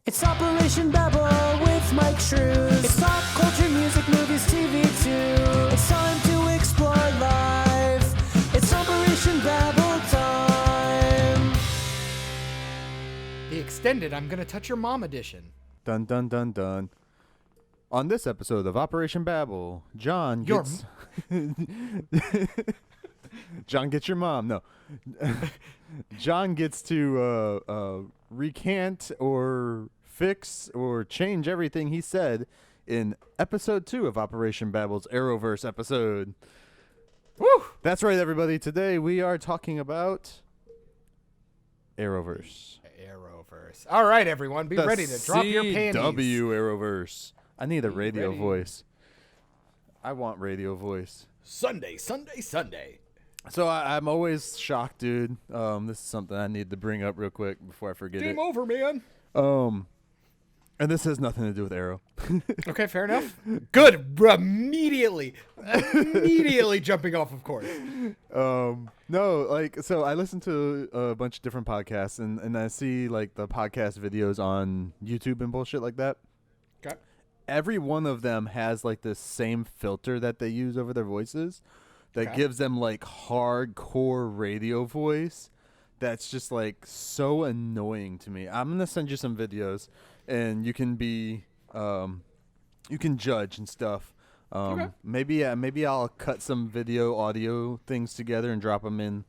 It's Operation Babble with Myke Shrews. It's pop culture, music, movies, TV too. It's time to explore life. It's Operation Babble time. The extended I'm Gonna Touch Your Mom edition. Dun dun dun dun. On this episode of Operation Babble, John gets John gets your mom. No. John gets to recant or fix or change everything he said in episode 2 of Operation Babble's Arrowverse episode. Woo! That's right, everybody. Today we are talking about Arrowverse. Arrowverse. All right, everyone, be ready to drop your panties. CW Arrowverse. I need a radio voice. I want radio voice. Sunday. So I'm always shocked, dude. This is something I need to bring up real quick before I forget it. Game over, man. And this has nothing to do with Arrow. Okay, fair enough. Good. Immediately jumping off, of course. No, like, so I listen to a bunch of different podcasts, and I see, like, the podcast videos on YouTube and bullshit like that. Okay. Every one of them has, like, this same filter that they use over their voices that gives them, like, hardcore radio voice. That's just, like, so annoying to me. I'm going to send you some videos, and you can be, you can judge and stuff. Maybe I'll cut some audio things together and drop them in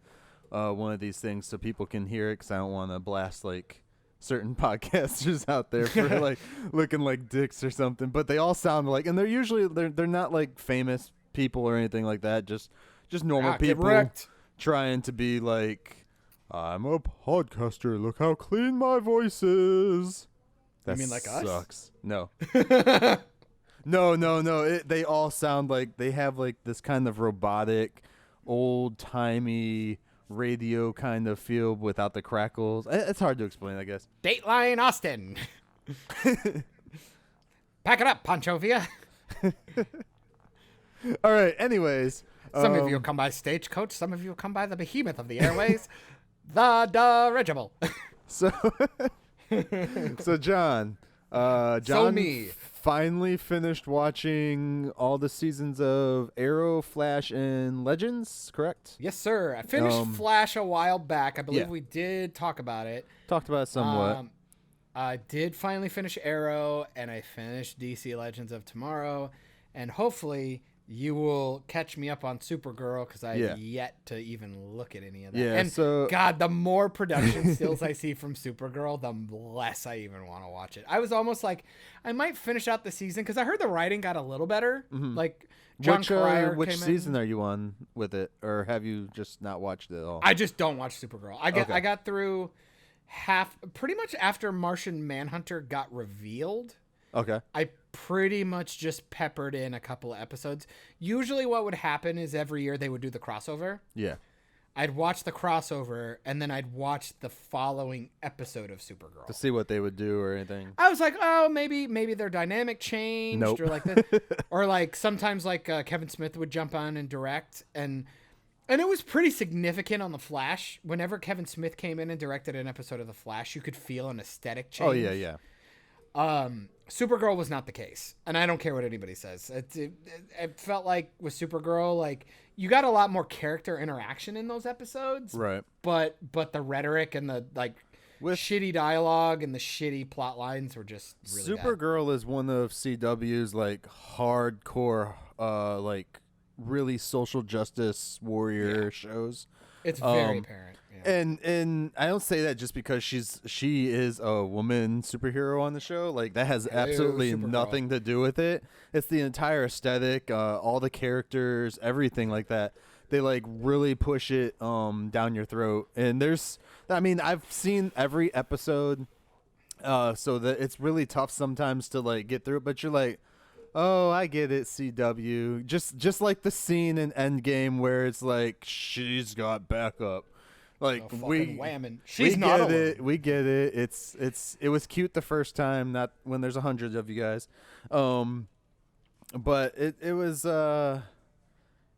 one of these things so people can hear it, because I don't want to blast, like, certain podcasters out there for, like, looking like dicks or something. But they all sound like, and they're not, like, famous people or anything like that, just normal people trying to be like, I'm a podcaster, look how clean my voice is. That mean like us? Sucks. No. No. They all sound like they have, like, this kind of robotic, old-timey radio kind of feel without the crackles. It's hard to explain, I guess. Dateline Austin. Pack it up, Panchovia. All right, anyways. Some of you will come by Stagecoach. Some of you will come by the behemoth of the airways, the dirigible. So John finally finished watching all the seasons of Arrow, Flash, and Legends, correct? Yes, sir. I finished Flash a while back. I believe we did talk about it. Talked about it somewhat. I did finally finish Arrow, and I finished DC Legends of Tomorrow, and hopefully you will catch me up on Supergirl, because I have yet to even look at any of that. Yeah, and so God, the more production stills I see from Supergirl, the less I even want to watch it. I was almost like, I might finish out the season, because I heard the writing got a little better. Mm-hmm. Like John Cryer which came season in. are you on with it, or have you just not watched it at all? I just don't watch Supergirl. I got through pretty much after Martian Manhunter got revealed. Okay. I pretty much just peppered in a couple of episodes. Usually what would happen is every year they would do the crossover. Yeah. I'd watch the crossover, and then I'd watch the following episode of Supergirl To see what they would do or anything. I was like, oh, maybe their dynamic changed. Nope. Or like this. Or like sometimes like Kevin Smith would jump on and direct, and it was pretty significant on The Flash. Whenever Kevin Smith came in and directed an episode of The Flash, you could feel an aesthetic change. Oh, yeah. Supergirl was not the case, and I don't care what anybody says. It felt like with Supergirl, like, you got a lot more character interaction in those episodes, Right. But the rhetoric and the shitty dialogue and the shitty plot lines were just really Supergirl bad. is one of CW's, like, hardcore, like, really social justice warrior shows. It's very apparent. Yeah. And I don't say that just because she is a woman superhero on the show. Like, that has absolutely nothing to do with it. It's the entire aesthetic, all the characters, everything like that. They, like, really push it down your throat. And I've seen every episode, so that it's really tough sometimes to, like, get through it. But you're like, oh, I get it, CW. Just like the scene in Endgame where it's like, she's got backup. Like, whamming. We get it. We get it. It was cute the first time, not when there's 100 of you guys. But it was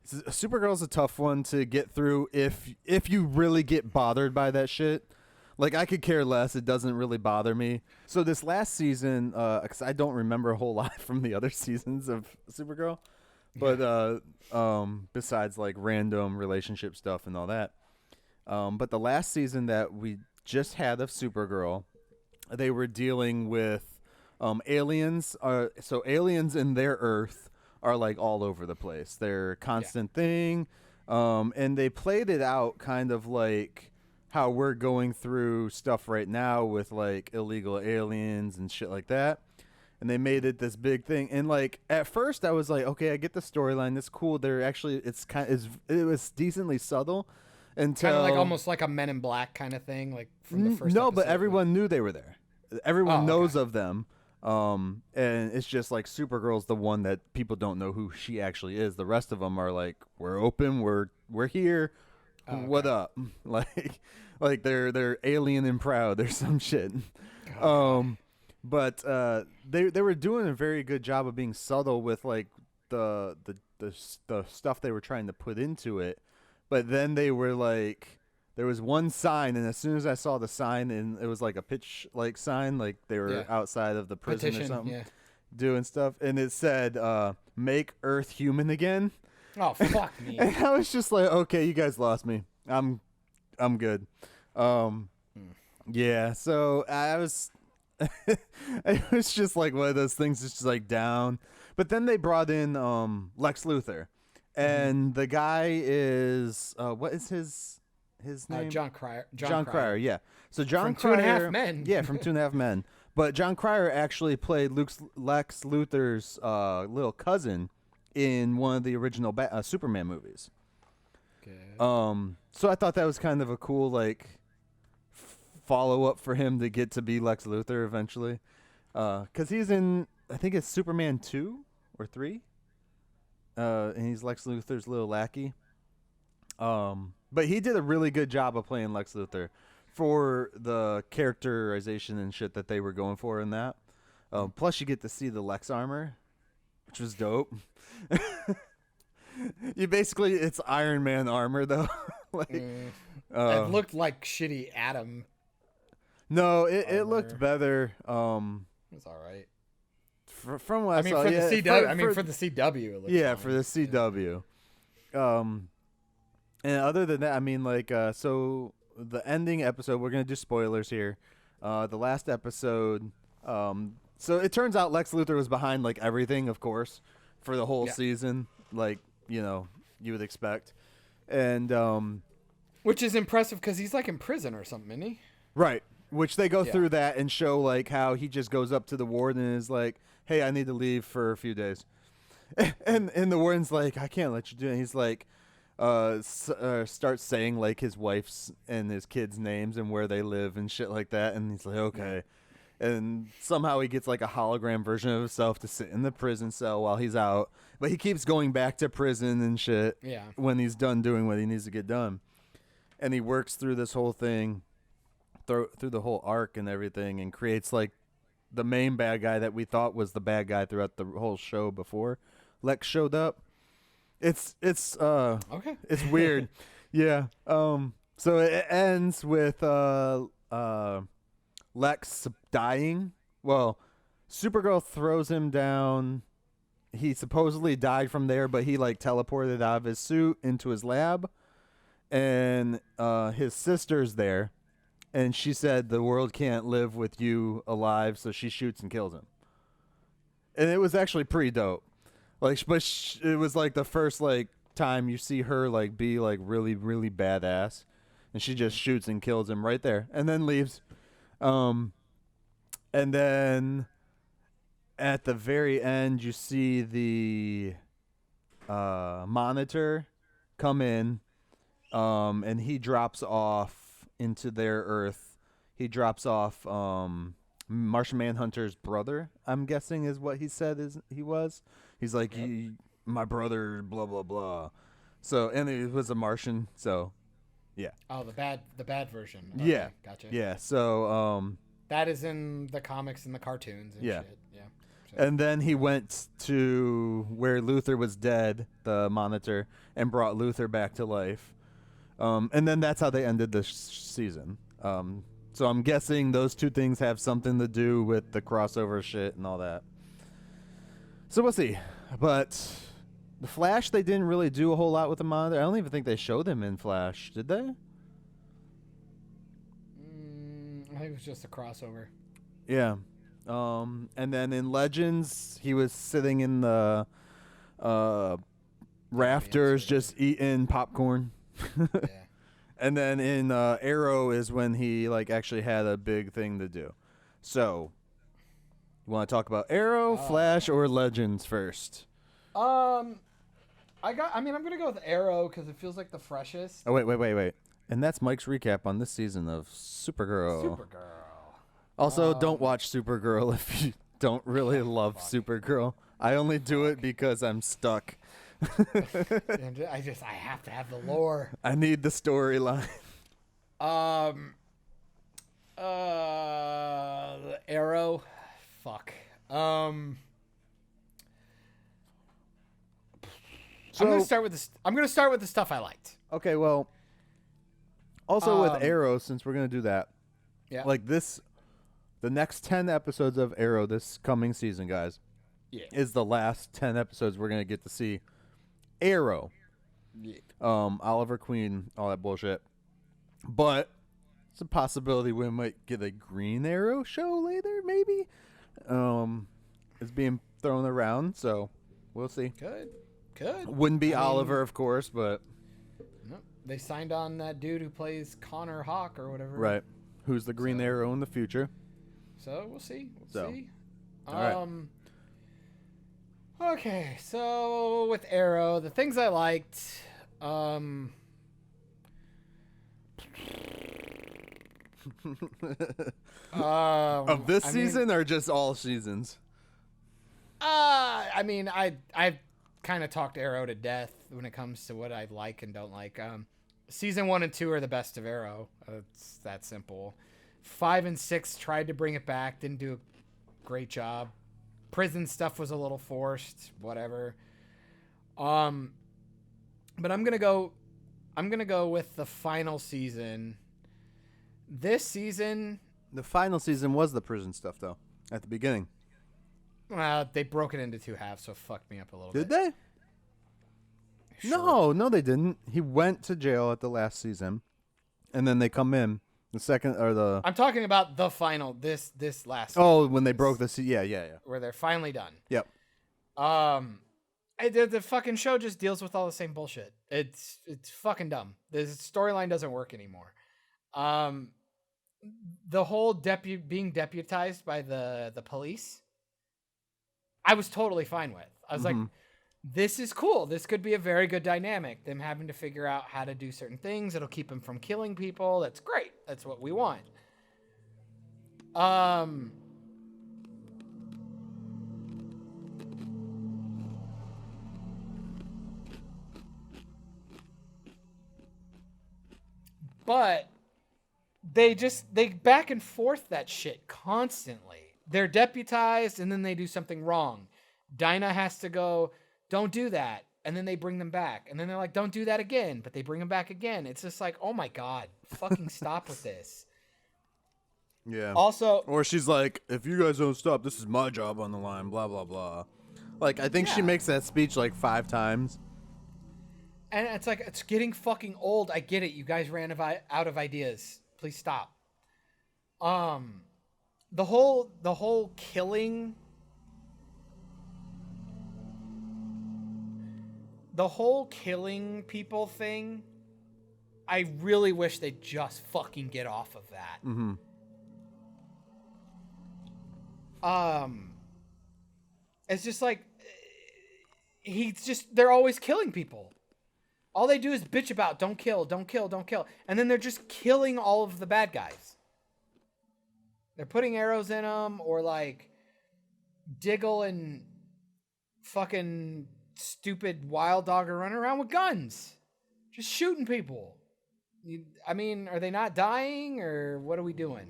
Supergirl's a tough one to get through if you really get bothered by that shit. Like, I could care less. It doesn't really bother me. So this last season, because I don't remember a whole lot from the other seasons of Supergirl, but besides like random relationship stuff and all that. But the last season that we just had of Supergirl, they were dealing with aliens. So aliens in their Earth are like all over the place. They're a constant thing. And they played it out kind of like how we're going through stuff right now with like illegal aliens and shit like that. And they made it this big thing. And like at first I was like, okay, I get the storyline. It's cool. They're actually it was decently subtle until Kind of like almost like a Men in Black kind of thing, like from the first No, episode. but everyone knew they were there. Everyone knows okay. of them. And it's just like Supergirl's the one that people don't know who she actually is. The rest of them are like, we're open, we're here. What up? Like they're alien and proud or some shit. But they were doing a very good job of being subtle with like the stuff they were trying to put into it. But then they were like, there was one sign, and as soon as I saw the sign, and it was like a pitch like sign, like they were outside of the prison Petition, or something, yeah. doing stuff, and it said "Make Earth Human Again." Oh, fuck me. And I was just like, okay, you guys lost me. I'm good. Yeah, so I was it was just like one of those things that's just like down. But then they brought in Lex Luthor. And the guy is what is his name? John Cryer. John Cryer, yeah. So John From Cryer, 2.5 Men. Yeah, from 2.5 Men. But John Cryer actually played Lex Luthor's little cousin in one of the original Superman movies. Okay. So I thought that was kind of a cool like follow up for him to get to be Lex Luthor eventually, because he's in, I think it's Superman 2 or 3, and he's Lex Luthor's little lackey. But he did a really good job of playing Lex Luthor for the characterization and shit that they were going for in that. Plus, you get to see the Lex armor, which was dope. It's Iron Man armor though. It looked like shitty Atom. No, it looked better. It was all right. From what I saw, for yeah, the CW. For the CW, it looked fine. for the CW. And other than that, I mean, like, so the ending episode, we're gonna do spoilers here. The last episode, so it turns out Lex Luthor was behind like everything, of course, for the whole season, like you would expect, and which is impressive because he's like in prison or something, isn't he? Right. Which they go through that and show like how he just goes up to the warden and is like, "Hey, I need to leave for a few days," and the warden's like, "I can't let you do it." And he's like, starts saying like his wife's and his kids' names and where they live and shit like that, and he's like, "Okay," and somehow he gets like a hologram version of himself to sit in the prison cell while he's out, but he keeps going back to prison and shit. Yeah. When he's done doing what he needs to get done, and he works through this whole thing. Through the whole arc and everything, and creates like the main bad guy that we thought was the bad guy throughout the whole show before Lex showed up. It's okay. It's weird. Yeah. So it ends with Lex dying. Well, Supergirl throws him down. He supposedly died from there, but he like teleported out of his suit into his lab, and his sister's there. And she said the world can't live with you alive, so she shoots and kills him. And it was actually pretty dope. Like, but it was like the first like time you see her like be like really really badass, and she just shoots and kills him right there, and then leaves. And then at the very end, you see the Monitor come in, and he drops off into their Earth. He drops off Martian Manhunter's brother, I'm guessing is what he said he was. He's like, my brother, blah blah blah. So, and it was a Martian, so yeah. Oh, the bad version. Okay, yeah. Gotcha. Yeah. So that is in the comics and the cartoons and shit. Yeah. So. And then he went to where Luthor was dead, the Monitor, and brought Luthor back to life. And then that's how they ended this season. So I'm guessing those two things have something to do with the crossover shit and all that. So we'll see. But the Flash, they didn't really do a whole lot with the monitor. I don't even think they showed him in Flash, did they? I think it was just a crossover. Yeah. And then in Legends, he was sitting in the rafters just eating popcorn. Yeah. And then in Arrow is when he like actually had a big thing to do. So, you want to talk about Arrow, Flash, or Legends first? I'm gonna go with Arrow because it feels like the freshest. Oh wait. And that's Mike's recap on this season of Supergirl. Also, don't watch Supergirl if you don't really love Supergirl. I only do it because I'm stuck. And I have to have the lore. I need the storyline. Arrow, fuck. I'm gonna start with this. I'm gonna start with the stuff I liked. Okay, well, also with Arrow, since we're gonna do that, Yeah. like this, the next 10 episodes of Arrow this coming season, guys, is the last 10 episodes we're gonna get to see Arrow. Yeah. Oliver Queen, all that bullshit. But it's a possibility we might get a Green Arrow show later, maybe. It's being thrown around, so we'll see. Could. Wouldn't be Oliver, of course, but No, they signed on that dude who plays Connor Hawk or whatever. right. Who's the Green Arrow in the future? So we'll see. So, See. all right. Okay, so with Arrow, the things I liked, Of this season or just all seasons? I've kind of talked Arrow to death when it comes to what I like and don't like. Season 1 and 2 are the best of Arrow. It's that simple. 5 and 6 tried to bring it back, didn't do a great job. Prison stuff was a little forced, whatever. But I'm gonna go with the final season. This season, The final season was the prison stuff, though, at the beginning. they broke it into 2 halves, so it fucked me up a little Did bit. they? Sure. No, they didn't. He went to jail at the last season, and then they come in the second or the. I'm talking about the final. This last. Oh, when they broke the yeah. Where they're finally done. Yep. The fucking show just deals with all the same bullshit. It's fucking dumb. The storyline doesn't work anymore. The whole being deputized by the police, I was totally fine with. I was like, this is cool. This could be a very good dynamic. Them having to figure out how to do certain things. It'll keep them from killing people. That's great. That's what we want. But they back and forth that shit constantly. They're deputized and then they do something wrong. Dinah has to go, don't do that. And then they bring them back. And then they're like, don't do that again. But they bring them back again. It's just like, oh my God, fucking stop with this. Yeah. Also, or she's like, if you guys don't stop, this is my job on the line, blah, blah, blah. Like, I think she makes that speech like 5 times. and it's like, it's getting fucking old. I get it. You guys ran out of ideas. Please stop. The whole killing. The whole killing people thing, I really wish they'd just fucking get off of that. It's just like, they're always killing people. All they do is bitch about, don't kill. And then they're just killing all of the bad guys. They're putting arrows in them, or like Diggle and fucking stupid Wild Dog are running around with guns, just shooting people. I mean, are they not dying, or what are we doing?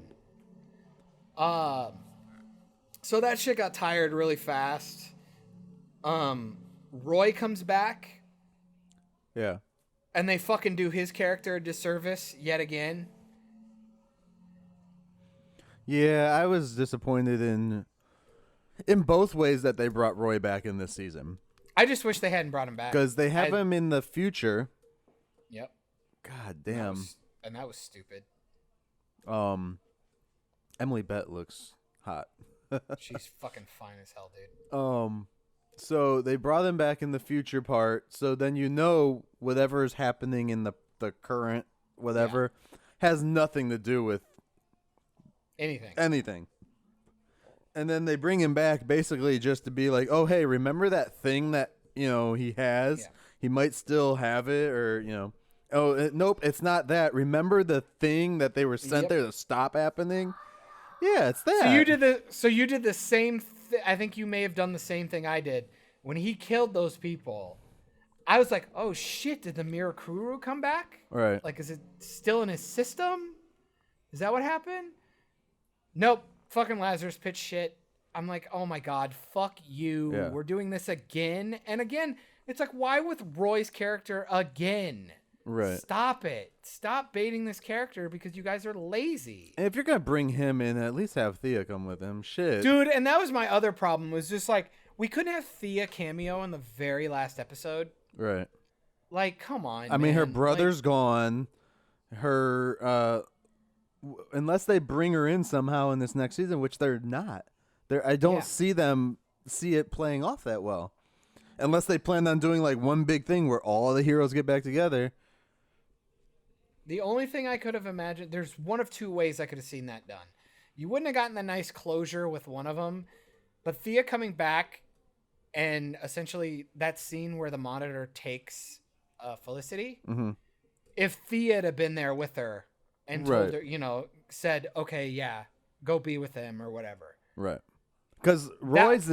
So that shit got tired really fast. Roy comes back. Yeah. And they fucking do his character a disservice yet again. Yeah, I was disappointed in both ways that they brought Roy back in this season. I just wish they hadn't brought him back. Because they have him in the future. Yep. God damn. That was stupid. Emily Bett looks hot. She's fucking fine as hell, dude. So they brought him back in the future part. So then whatever is happening in the current whatever has nothing to do with anything. And then they bring him back basically just to be like, oh, hey, remember that thing that, he has? Yeah. He might still have it or, nope, it's not that. Remember the thing that they were sent there to stop happening? Yeah, it's that. So you did the same I think you may have done the same thing I did. When he killed those people, I was like, oh, shit, did the Mirakuru come back? Right. Like, is it still in his system? Is that what happened? Nope. Fucking Lazarus Pit shit. I'm like, oh my God, fuck you. Yeah. We're doing this again and again. It's like, why with Roy's character again? Right. Stop it. Stop baiting this character because you guys are lazy. And if you're going to bring him in, at least have Thea come with him. Shit. Dude, and that was my other problem was just like, we couldn't have Thea cameo in the very last episode. Right. Like, come on, I mean, her brother's gone. Her, unless they bring her in somehow in this next season, which they're not. I don't see it playing off that well. Unless they plan on doing like one big thing where all the heroes get back together. The only thing I could have imagined, there's one of two ways I could have seen that done. You wouldn't have gotten the nice closure with one of them, but Thea coming back and essentially that scene where the Monitor takes Felicity, if Thea had been there with her and told her, said, okay, yeah, go be with him or whatever. Right. Because Roy's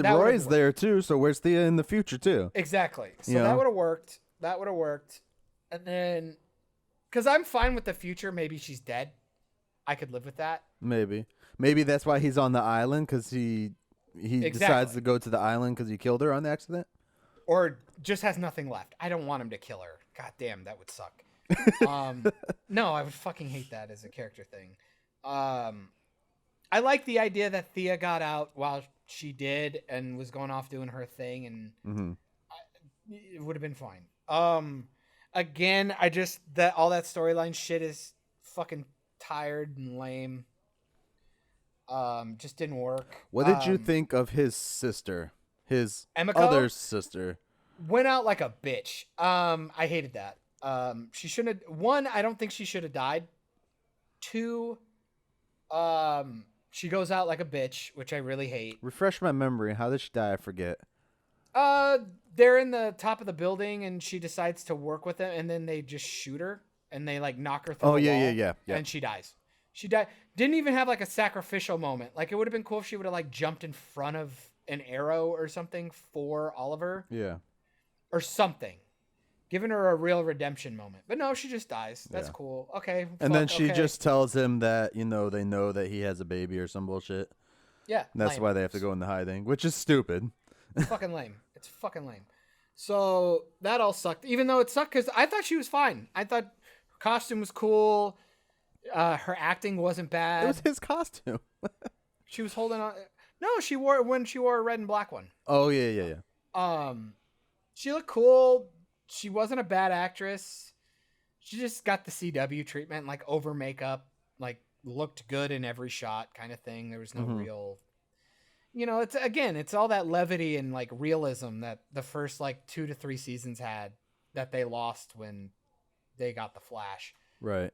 there too, so where's Thea in the future too? Exactly. So that would have worked. And then, because I'm fine with the future, maybe she's dead. I could live with that. Maybe that's why he's on the island, because he decides to go to the island because he killed her on accident. Or just has nothing left. I don't want him to kill her. God damn, that would suck. No, I would fucking hate that as a character thing. I like the idea that Thea got out while she did and was going off doing her thing, and it would have been fine. Again, all that storyline shit is fucking tired and lame. Just didn't work. What did you think of his sister? His Emiko? Other sister went out like a bitch. I hated that. She shouldn't have. One, I don't think she should have died. Two, she goes out like a bitch, which I really hate. Refresh my memory. How did she die? I forget. They're in the top of the building, and she decides to work with them, and then they just shoot her, and they like knock her through the wall. Yeah. And she dies. She died. Didn't even have like a sacrificial moment. Like, it would have been cool if she would have like jumped in front of an arrow or something for Oliver. Yeah. Or something. Giving her a real redemption moment. But no, she just dies. That's cool. Okay. And then she just tells him that, they know that he has a baby or some bullshit. Yeah. And that's why they have to go into hiding, which is stupid. It's fucking lame. It's fucking lame. So that all sucked. Even though it sucked because I thought she was fine. I thought her costume was cool. Her acting wasn't bad. It was his costume. She was holding on. No, she wore a red and black one. Oh, yeah. She looked cool. She wasn't a bad actress. She just got the CW treatment, like over makeup, like looked good in every shot kind of thing. There was no real, it's all that levity and like realism that the first like 2 to 3 seasons had that they lost when they got the Flash. Right.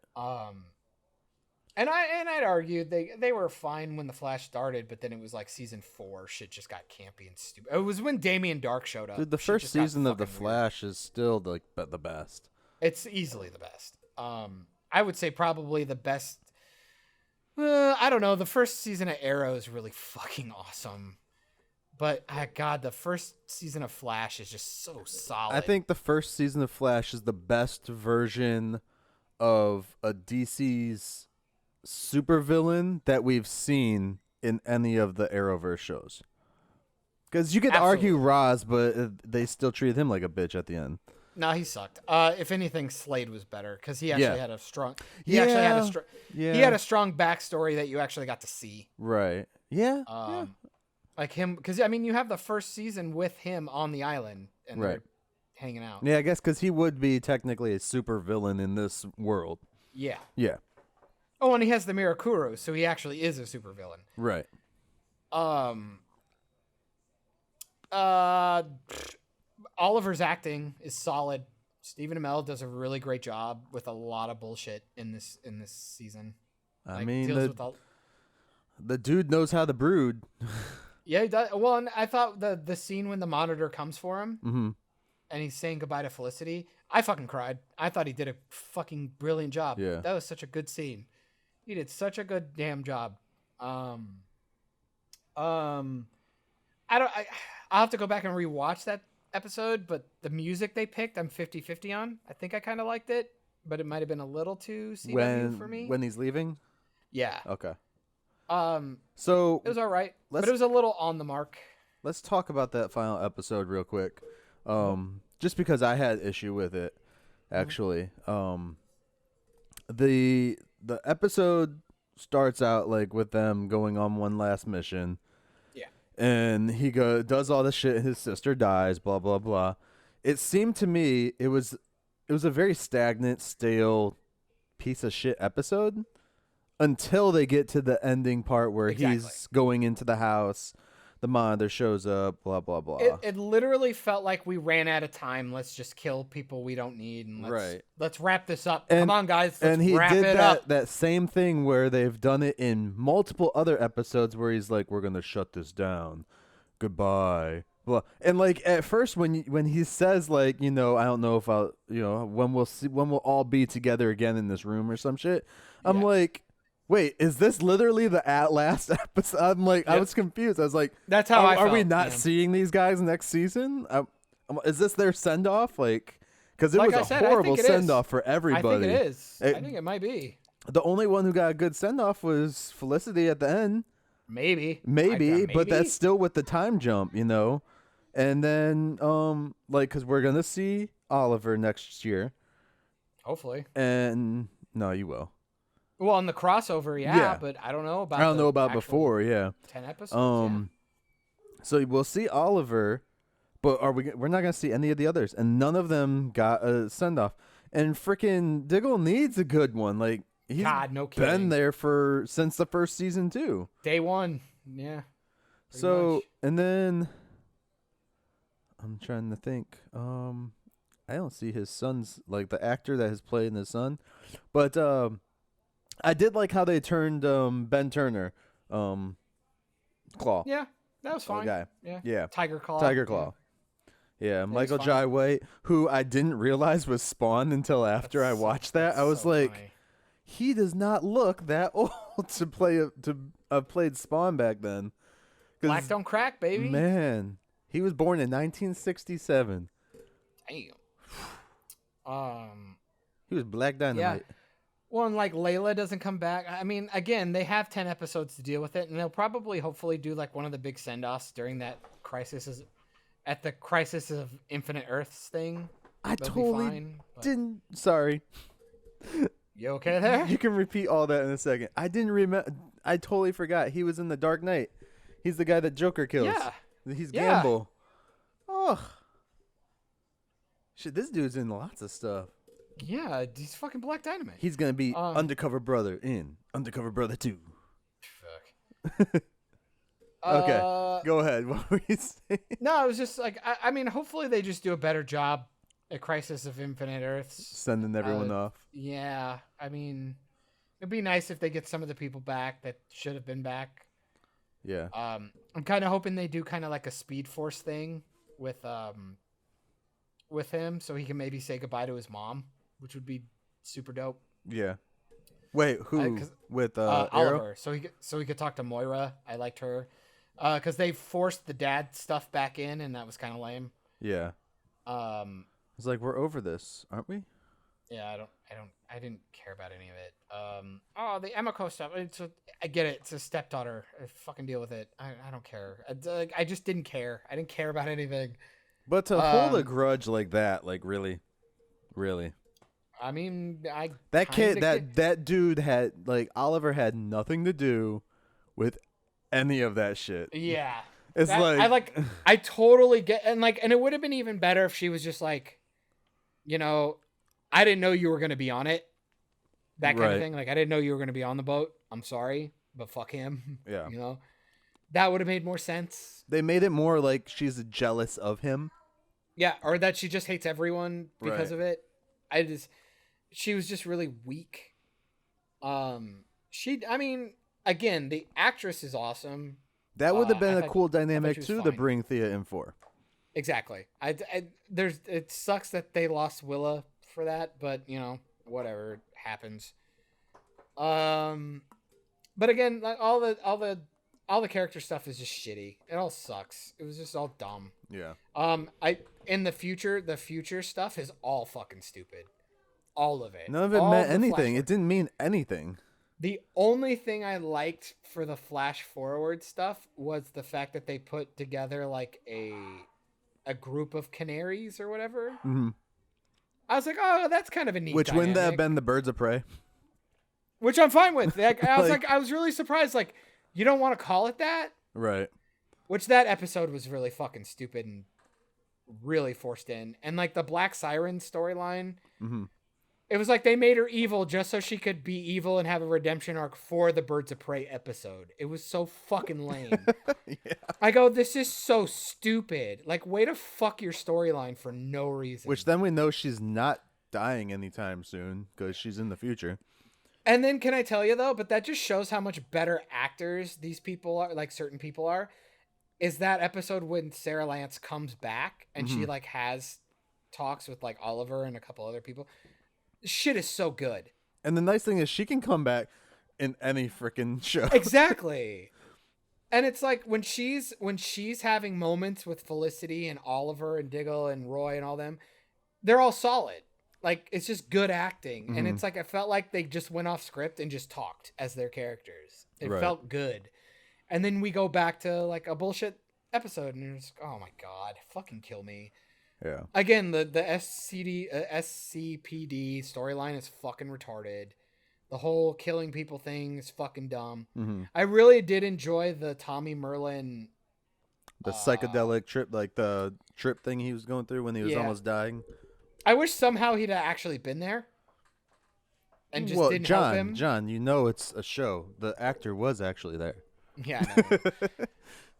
And I'd argue they were fine when the Flash started, but then it was like season 4, shit just got campy and stupid. It was when Damian Dark showed up. Dude, the first season of the Flash is still like the best. It's easily the best. I would say probably the best. I don't know. The first season of Arrow is really fucking awesome, but God, the first season of Flash is just so solid. I think the first season of Flash is the best version of a DC's supervillain that we've seen in any of the Arrowverse shows. Because you could argue Roz, but they still treated him like a bitch at the end. No, he sucked. If anything, Slade was better because he actually had a strong. He had a strong backstory that you actually got to see. Right. Yeah. Like him, because I mean, you have the first season with him on the island and they're hanging out. Yeah, I guess because he would be technically a super villain in this world. Yeah. Yeah. Oh, and he has the Mirakuru, so he actually is a super villain. Right. Oliver's acting is solid. Stephen Amell does a really great job with a lot of bullshit in this season. I mean, the dude knows how to brood. Yeah, he does. Well, and I thought the scene when the monitor comes for him and he's saying goodbye to Felicity, I fucking cried. I thought he did a fucking brilliant job. Yeah. That was such a good scene. He did such a good damn job. I'll have to go back and rewatch that episode, but the music they picked, I'm 50-50 on. I think I kind of liked it, but it might have been a little too CW for me. When he's leaving? Yeah. Okay. So it was all right, but it was a little on the mark. Let's talk about that final episode real quick. Just because I had issue with it, actually. The episode starts out like with them going on one last mission. Yeah. And he does all this shit. His sister dies. Blah blah blah. It seemed to me it was a very stagnant, stale piece of shit episode. Until they get to the ending part where he's going into the house, the monitor shows up, blah, blah, blah. It literally felt like we ran out of time. Let's just kill people we don't need. And let's wrap this up. Come on, guys. Let's wrap it up. That same thing where they've done it in multiple other episodes where he's like, we're going to shut this down. Goodbye. Well, and like at first when he says like, I don't know if I'll, when we'll all be together again in this room or some shit. I'm like, wait, is this literally the last episode? I'm like, I was confused. I was like, that's how I felt. Are we not seeing these guys next season? Is this their send off? Like, because it was a horrible send off for everybody. I think it is. I think it might be. The only one who got a good send off was Felicity at the end. Maybe, but that's still with the time jump, And then, because we're gonna see Oliver next year, hopefully. And no, you will. Well, on the crossover, yeah, but I don't know about. I don't know about before, 10 episodes. So we'll see Oliver, but we're not gonna see any of the others, and none of them got a send off. And freaking Diggle needs a good one. Like he's been there since the first season too. Day one, yeah. So much. And then I'm trying to think. I don't see his son's like the actor that has played his son, but I did like how they turned Ben Turner, Claw. Yeah, that was fine. Guy. Yeah. Tiger Claw. Yeah, Michael Jai White, who I didn't realize was Spawn until after I watched that. I was like, funny. He does not look that old to have played Spawn back then. Black don't crack, baby. Man, he was born in 1967. Damn. He was Black Dynamite. Yeah. Well, and like Layla doesn't come back. I mean, again, they have 10 episodes to deal with it, and they'll probably, hopefully, do like one of the big send-offs during that Crisis of Infinite Earths thing. I totally didn't. Sorry. You okay there? You can repeat all that in a second. I didn't remember. I totally forgot. He was in The Dark Knight. He's the guy that Joker kills. Yeah. He's Gamble. Oh. Shit, this dude's in lots of stuff. Yeah, he's fucking Black Dynamite. He's going to be Undercover Brother in Undercover Brother 2. Fuck. Okay, go ahead. What were you saying? No, it was just like, I mean, hopefully they just do a better job at Crisis of Infinite Earths. Sending everyone off. Yeah, I mean, it'd be nice if they get some of the people back that should have been back. Yeah. I'm kind of hoping they do kind of like a Speed Force thing with him, so he can maybe say goodbye to his mom, which would be super dope. Yeah. Wait, who? With Oliver, Arrow? so he could talk to Moira. I liked her, because they forced the dad stuff back in, and that was kind of lame. Yeah. It's like, we're over this, aren't we? Yeah, I didn't care about any of it. The Emiko stuff. I get it. It's a stepdaughter. I fucking deal with it. I don't care. I just didn't care. I didn't care about anything. But to hold a grudge like that, like really, Really? I mean, That kid, that dude had Oliver had nothing to do with any of that shit. Yeah. It's I totally get, and it would have been even better if she was just like, I didn't know you were going to be on it. That kind of thing. Like, I didn't know you were going to be on the boat. I'm sorry, but fuck him. Yeah. That would have made more sense. They made it more like she's jealous of him. Yeah. Or that she just hates everyone because of it. She was just really weak. Again, the actress is awesome. That would have been a cool dynamic too to bring Thea in for. Exactly. It sucks that they lost Willa for that, but whatever, it happens. But again, like all the character stuff is just shitty. It all sucks. It was just all dumb. Yeah. In the future stuff is all fucking stupid. All of it. None of it meant anything. It didn't mean anything. The only thing I liked for the flash forward stuff was the fact that they put together like a group of canaries or whatever. Mm-hmm. I was like, oh, that's kind of a neat Which dynamic. wouldn't that have been the birds of prey? Which I'm fine with. I was really surprised. Like, you don't want to call it that? Right. Which that episode was really fucking stupid and really forced in. And like the Black Siren storyline, it was like they made her evil just so she could be evil and have a redemption arc for the Birds of Prey episode. It was so fucking lame. Yeah. I go, this is so stupid. Like, way to fuck your storyline for no reason. Which then we know she's not dying anytime soon because she's in the future. And then can I tell you though, but that just shows how much better actors these people are, like certain people are, is that episode when Sarah Lance comes back and she like has talks with like Oliver and a couple other people. Shit is so good. And the nice thing is she can come back in any freaking show. Exactly. And it's like when she's having moments with Felicity and Oliver and Diggle and Roy and all them, they're all solid. Like, it's just good acting. And it's like, I felt like they just went off script and just talked as their characters. It felt good. And then we go back to like a bullshit episode and you're just, oh my God, fucking kill me. Yeah. Again, the SCPD storyline is fucking retarded. The whole killing people thing is fucking dumb. I really did enjoy the Tommy Merlin. The psychedelic trip, like the trip thing he was going through when he was almost dying. I wish somehow he'd actually been there. And just didn't help him. John, you know it's a show. The actor was actually there. Yeah, I know.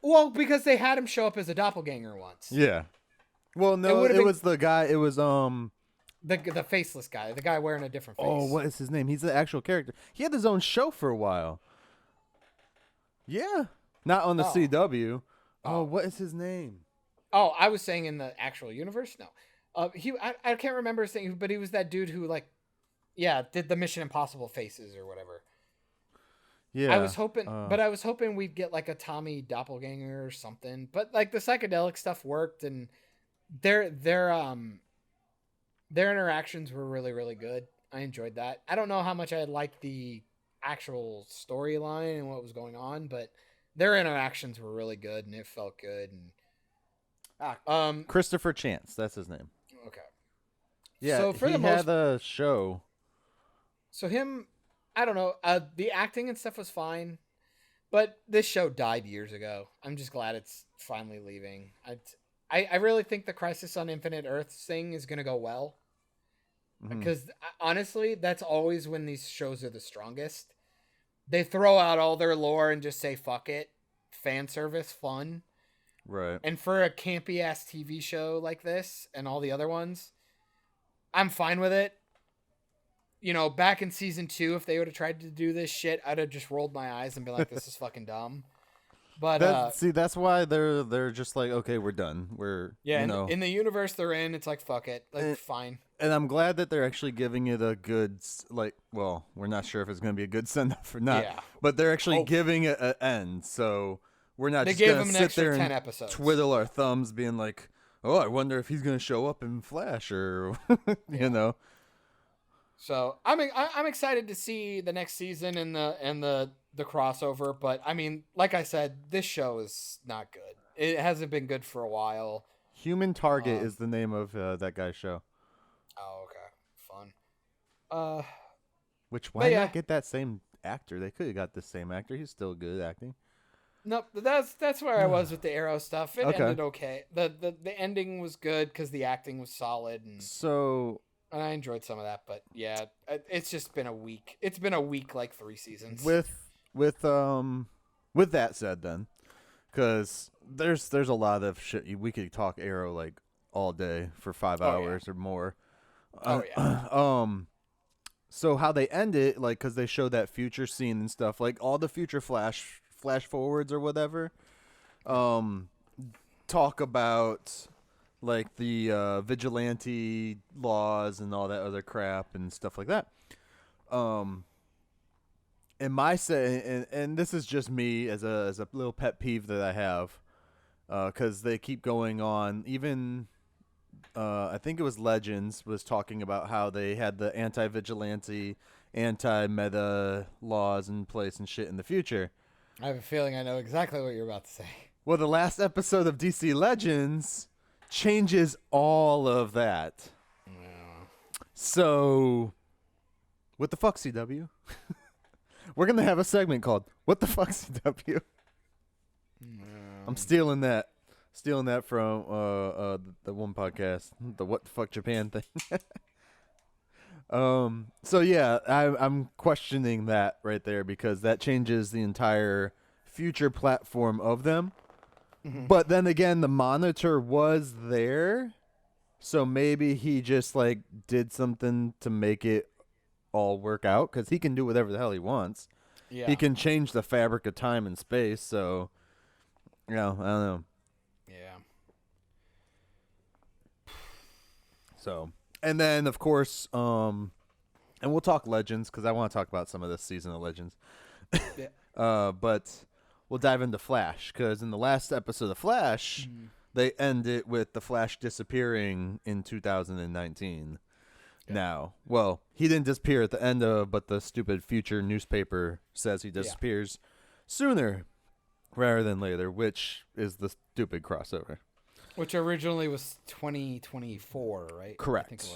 Well, because they had him show up as a doppelganger once. Yeah. Well, no, it was the guy. It was the faceless guy, the guy wearing a different face. Oh, what is his name? He's the actual character. He had his own show for a while. Yeah, not on the CW. Oh, what is his name? Oh, I was saying in the actual universe. No, I can't remember his name, but he was that dude who did the Mission Impossible faces or whatever. Yeah, I was hoping we'd get like a Tommy doppelganger or something. But like the psychedelic stuff worked, and their interactions were really, really good. I enjoyed that. I don't know how much I liked the actual storyline and what was going on, but their interactions were really good and it felt good. And Christopher Chance, that's his name. Okay. Yeah, so he had a show. So him, I don't know. The acting and stuff was fine, but this show died years ago. I'm just glad it's finally leaving. I really think the Crisis on Infinite Earths thing is going to go well. Because honestly, that's always when these shows are the strongest. They throw out all their lore and just say, fuck it. Fan service, fun. Right. And for a campy ass TV show like this and all the other ones, I'm fine with it. You know, back in season 2, if they would have tried to do this shit, I'd have just rolled my eyes and been like, this is fucking dumb. But that's why they're just like, okay, we're done. In the universe they're in, it's like, fuck it, like fine. And I'm glad that they're actually giving it a good, we're not sure if it's going to be a good send off or not. Yeah. But they're actually giving it an end, so we're not just going to sit there and 10 episodes. Twiddle our thumbs, being like, oh, I wonder if he's going to show up in Flash or you know. So I'm excited to see the next season and the crossover, but I mean, like I said, this show is not good. It hasn't been good for a while. Human Target is the name of that guy's show. Oh, okay. Which why yeah. not get that same actor? They could have got the same actor. He's still good at acting. Nope, that's where I was with the Arrow stuff. It Okay. ended okay. The ending was good because the acting was solid, and So I enjoyed some of that. But yeah, it's just been a week. It's been a week like 3 seasons. with that said, then, because there's a lot of shit we could talk Arrow like all day for 5 hours or more. Oh yeah. So how they end it, like, because they show that future scene and stuff, like all the future flash forwards or whatever, talk about like the vigilante laws and all that other crap and stuff like that. And my say, and this is just me as a little pet peeve that I have, because they keep going on. Even I think it was Legends was talking about how they had the anti-vigilante, anti-meta laws in place and shit in the future. I have a feeling I know exactly what you're about to say. Well, the last episode of DC Legends changes all of that. Yeah. So, what the fuck, CW? We're going to have a segment called What the Fuck, CW? I'm stealing that. Stealing that from the one podcast, the What the Fuck Japan thing. So yeah, I'm questioning that right there because that changes the entire future platform of them. Mm-hmm. But then again, the Monitor was there, so maybe he just like did something to make it all work out because he can do whatever the hell he wants. Yeah, he can change the fabric of time and space. So, I don't know. Yeah. So, and then of course, and we'll talk Legends because I want to talk about some of this season of Legends. Yeah. But we'll dive into Flash because in the last episode of Flash, they end it with the Flash disappearing in 2019. Yeah. Now, well, he didn't disappear at the end of, but the stupid future newspaper says he disappears sooner rather than later, which is the stupid crossover. Which originally was 2024, right? Correct.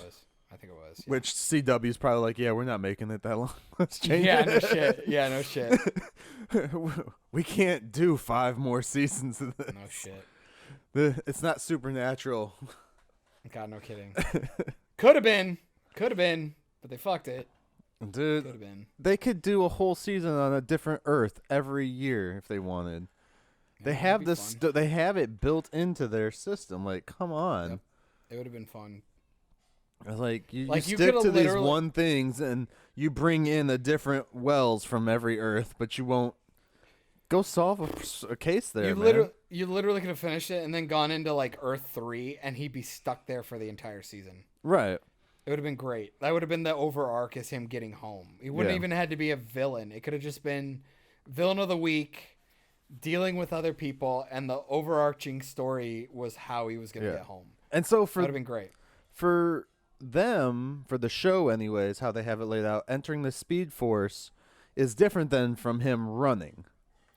I think it was. Yeah. Which CW's probably like, yeah, we're not making it that long. Let's change it. No shit. Yeah, no shit. We can't do 5 more seasons of this. No shit. It's not Supernatural. God, no kidding. Could have been, but they fucked it. Dude, could have been. They could do a whole season on a different Earth every year if they wanted. They have this. They have it built into their system. Like, come on. Yep. It would have been fun. Like you stick to these one things and you bring in a different Wells from every Earth, but you won't go solve a case there. You literally could have finished it and then gone into like Earth 3 and he'd be stuck there for the entire season. Right. It would have been great. That would have been the over arc as him getting home. He wouldn't even had to be a villain. It could have just been villain of the week, dealing with other people, and the overarching story was how he was going to get home. And so that would have been great. For them, for the show anyways, how they have it laid out, entering the Speed Force is different than from him running.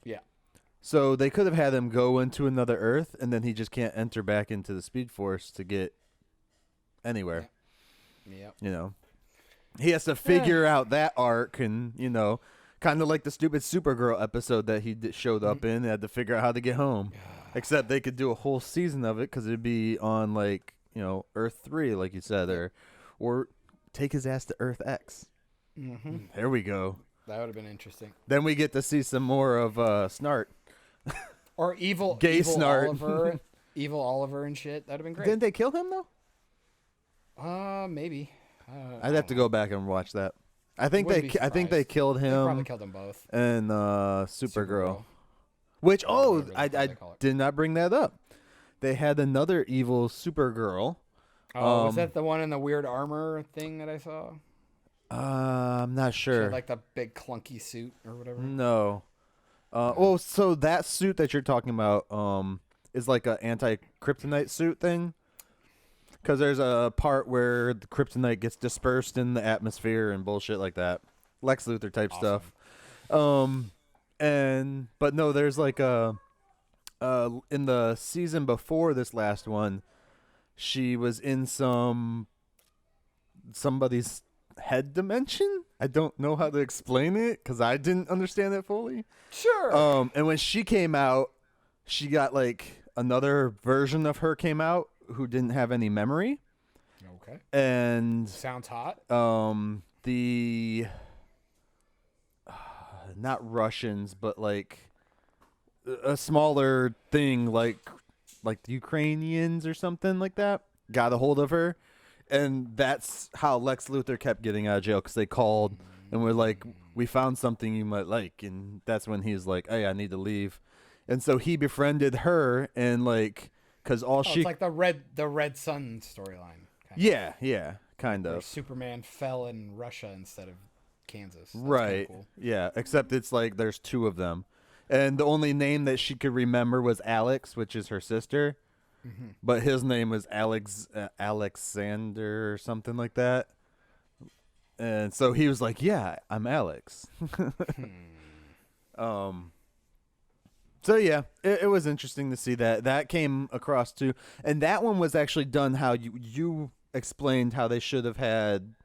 Yeah. So they could have had him go into another Earth, and then he just can't enter back into the Speed Force to get anywhere. Yeah. You know, he has to figure out that arc, and kind of like the stupid Supergirl episode that he showed up in, had to figure out how to get home. Except they could do a whole season of it because it'd be on like Earth 3, like you said, or take his ass to Earth X. Mm-hmm. There we go. That would have been interesting. Then we get to see some more of Snart. Or evil Snart. Evil Oliver and shit. That'd have been great. Didn't they kill him though? Maybe. I'd have to go back and watch that. I think they killed him. They probably killed them both. And Supergirl. Which I did not bring that up. They had another evil Supergirl. Oh, was that the one in the weird armor thing that I saw? I'm not sure. She had like the big clunky suit or whatever. No. Oh, so that suit that you're talking about is like an anti-kryptonite suit thing? Because there's a part where the kryptonite gets dispersed in the atmosphere and bullshit like that. Lex Luthor type stuff. But no, there's like in the season before this last one, she was in somebody's head dimension. I don't know how to explain it because I didn't understand it fully. Sure. And when she came out, she got like another version of her came out who didn't have any memory. Okay. And Sounds hot. the not Russians, but like a smaller thing, like the Ukrainians or something like that, got a hold of her, and that's how Lex Luthor kept getting out of jail because they called and were like, "We found something you might like," and that's when he's like, "Hey, I need to leave," and so he befriended her, and like, because It's like the Red Sun storyline. yeah, kind Where of. Superman fell in Russia instead of Kansas. That's Right. Cool. Yeah, except it's like there's two of them. And the only name that she could remember was Alex, which is her sister. Mm-hmm. But his name was Alexander or something like that. And so he was like, "Yeah, I'm Alex." So yeah, it was interesting to see that came across too. And that one was actually done how you explained how they should have had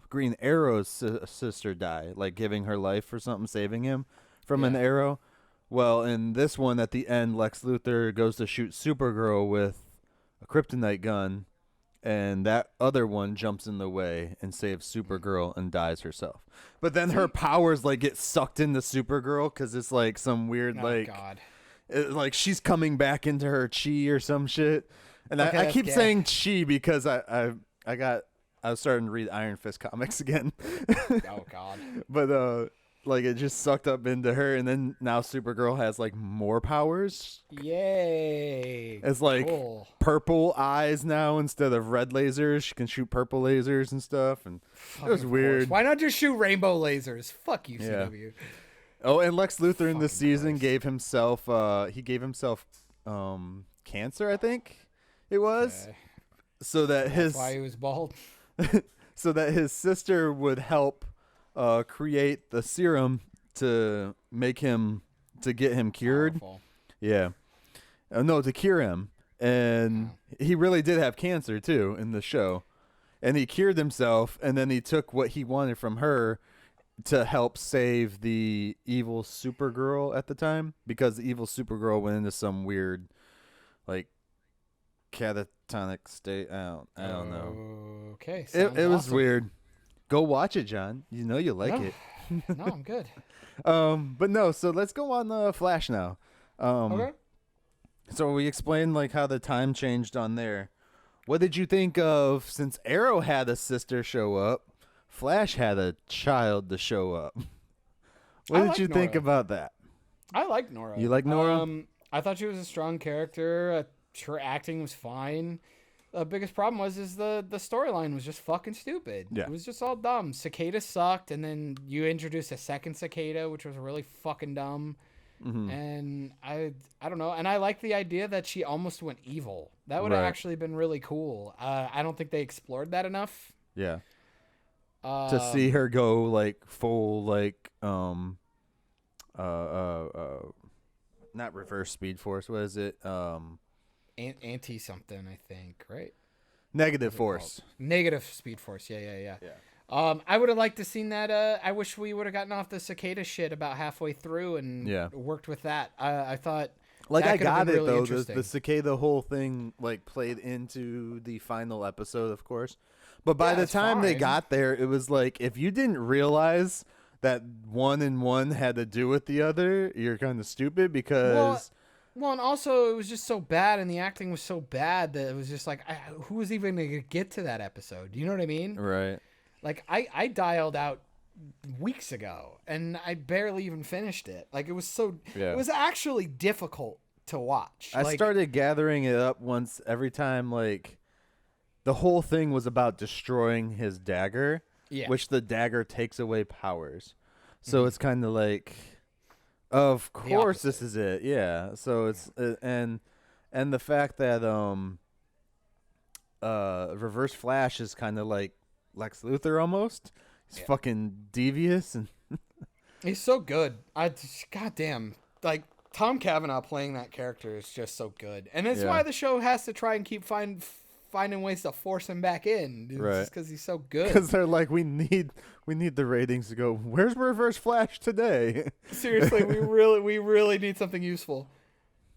Green Arrow's sister die, like giving her life or something, saving him from an arrow. Well, in this one, at the end, Lex Luthor goes to shoot Supergirl with a kryptonite gun, and that other one jumps in the way and saves Supergirl and dies herself. But then her powers like get sucked into Supergirl because it's like some weird God. like she's coming back into her chi or some shit. And Okay, I that's keep gay. saying chi because I was starting to read Iron Fist comics again. Oh God. But like it just sucked up into her, and then now Supergirl has like more powers. Yay. It's like Cool. purple eyes now instead of red lasers. She can shoot purple lasers and stuff, and it was weird. Why not just shoot rainbow lasers? Fuck you, Yeah. CW. Oh, and Lex Luthor in this Fucking season gross. gave himself cancer, I think it was, Okay. so that That's why he was bald. so that his sister would help create the serum to make him to get him cured. Powerful. Yeah. No, to cure him. And he really did have cancer too in the show. And he cured himself, and then he took what he wanted from her to help save the evil Supergirl at the time, because the evil Supergirl went into some weird like catatonic state. I don't know. Okay. It was awesome. weird. Go watch it, John. You know you like No. it. No, I'm good. But no, so let's go on Flash now. Okay. So we explained like how the time changed on there. What did you think of, since Arrow had a sister show up, Flash had a child to show up? What I did like you think Nora. about that? I like Nora. You like Nora? I thought she was a strong character. Her acting was fine. The biggest problem was the storyline was just fucking stupid. Yeah. It was just all dumb. Cicada sucked, and then you introduced a second Cicada, which was really fucking dumb. Mm-hmm. And I don't know. And I like the idea that she almost went evil. That would have Right. actually been really cool. I don't think they explored that enough. Yeah. To see her go like full like not reverse Speed Force, what is it? Anti something, I think, right? Negative What's it Force. called? Negative Speed Force. Yeah. Yeah. I would have liked to seen that. I wish we would have gotten off the Cicada shit about halfway through and worked with that. I thought Like, that I could have got been it really though. interesting. The cicada whole thing like played into the final episode, of course. But by the it's time they fine. got there, it was like, if you didn't realize that one and one had to do with the other, you're kind of stupid, because Well, and also it was just so bad, and the acting was so bad that it was just like, who was even going to get to that episode? You know what I mean? right. Like, I dialed out weeks ago, and I barely even finished it. Like, it was so... Yeah. It was actually difficult to watch. I Like, started gathering it up once every time, like, the whole thing was about destroying his dagger, Yeah. which the dagger takes away powers. So it's kind of like, of course this is it. Yeah. So it's and the fact that Reverse Flash is kind of like Lex Luthor almost. He's fucking devious, and He's so good. Goddamn. Like, Tom Cavanaugh playing that character is just so good. And that's why the show has to try and keep finding ways to force him back in. Right. Just because he's so good. Because they're like, we need the ratings to go. Where's Reverse Flash today? Seriously, we really need something useful.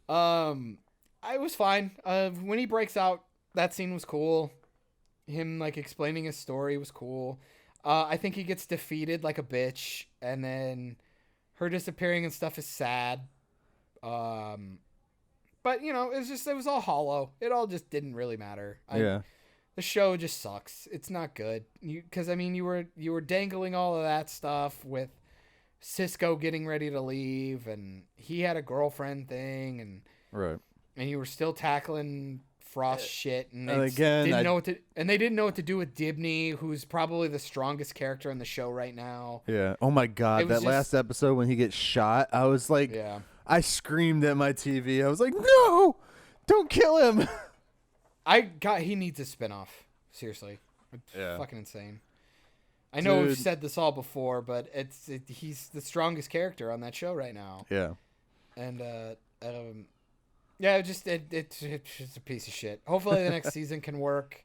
I was fine. When he breaks out, that scene was cool. Him like explaining his story was cool. I think he gets defeated like a bitch, and then her disappearing and stuff is sad. But you know, it was all hollow. It all just didn't really matter. Yeah. The show just sucks. It's not good. Because I mean, you were dangling all of that stuff with Cisco getting ready to leave, and he had a girlfriend thing, and Right. And you were still tackling Frost shit, and they again, didn't know what to do with Dibney, who's probably the strongest character in the show right now. Yeah. Oh my God, that last episode when he gets shot, I was like, yeah. I screamed at my TV. I was like, no, don't kill him. He needs a spinoff. Seriously, it's Yeah. fucking insane. I know we've Dude. said this all before, but he's the strongest character on that show right now. Yeah. And yeah, it's a piece of shit. Hopefully the next season can work.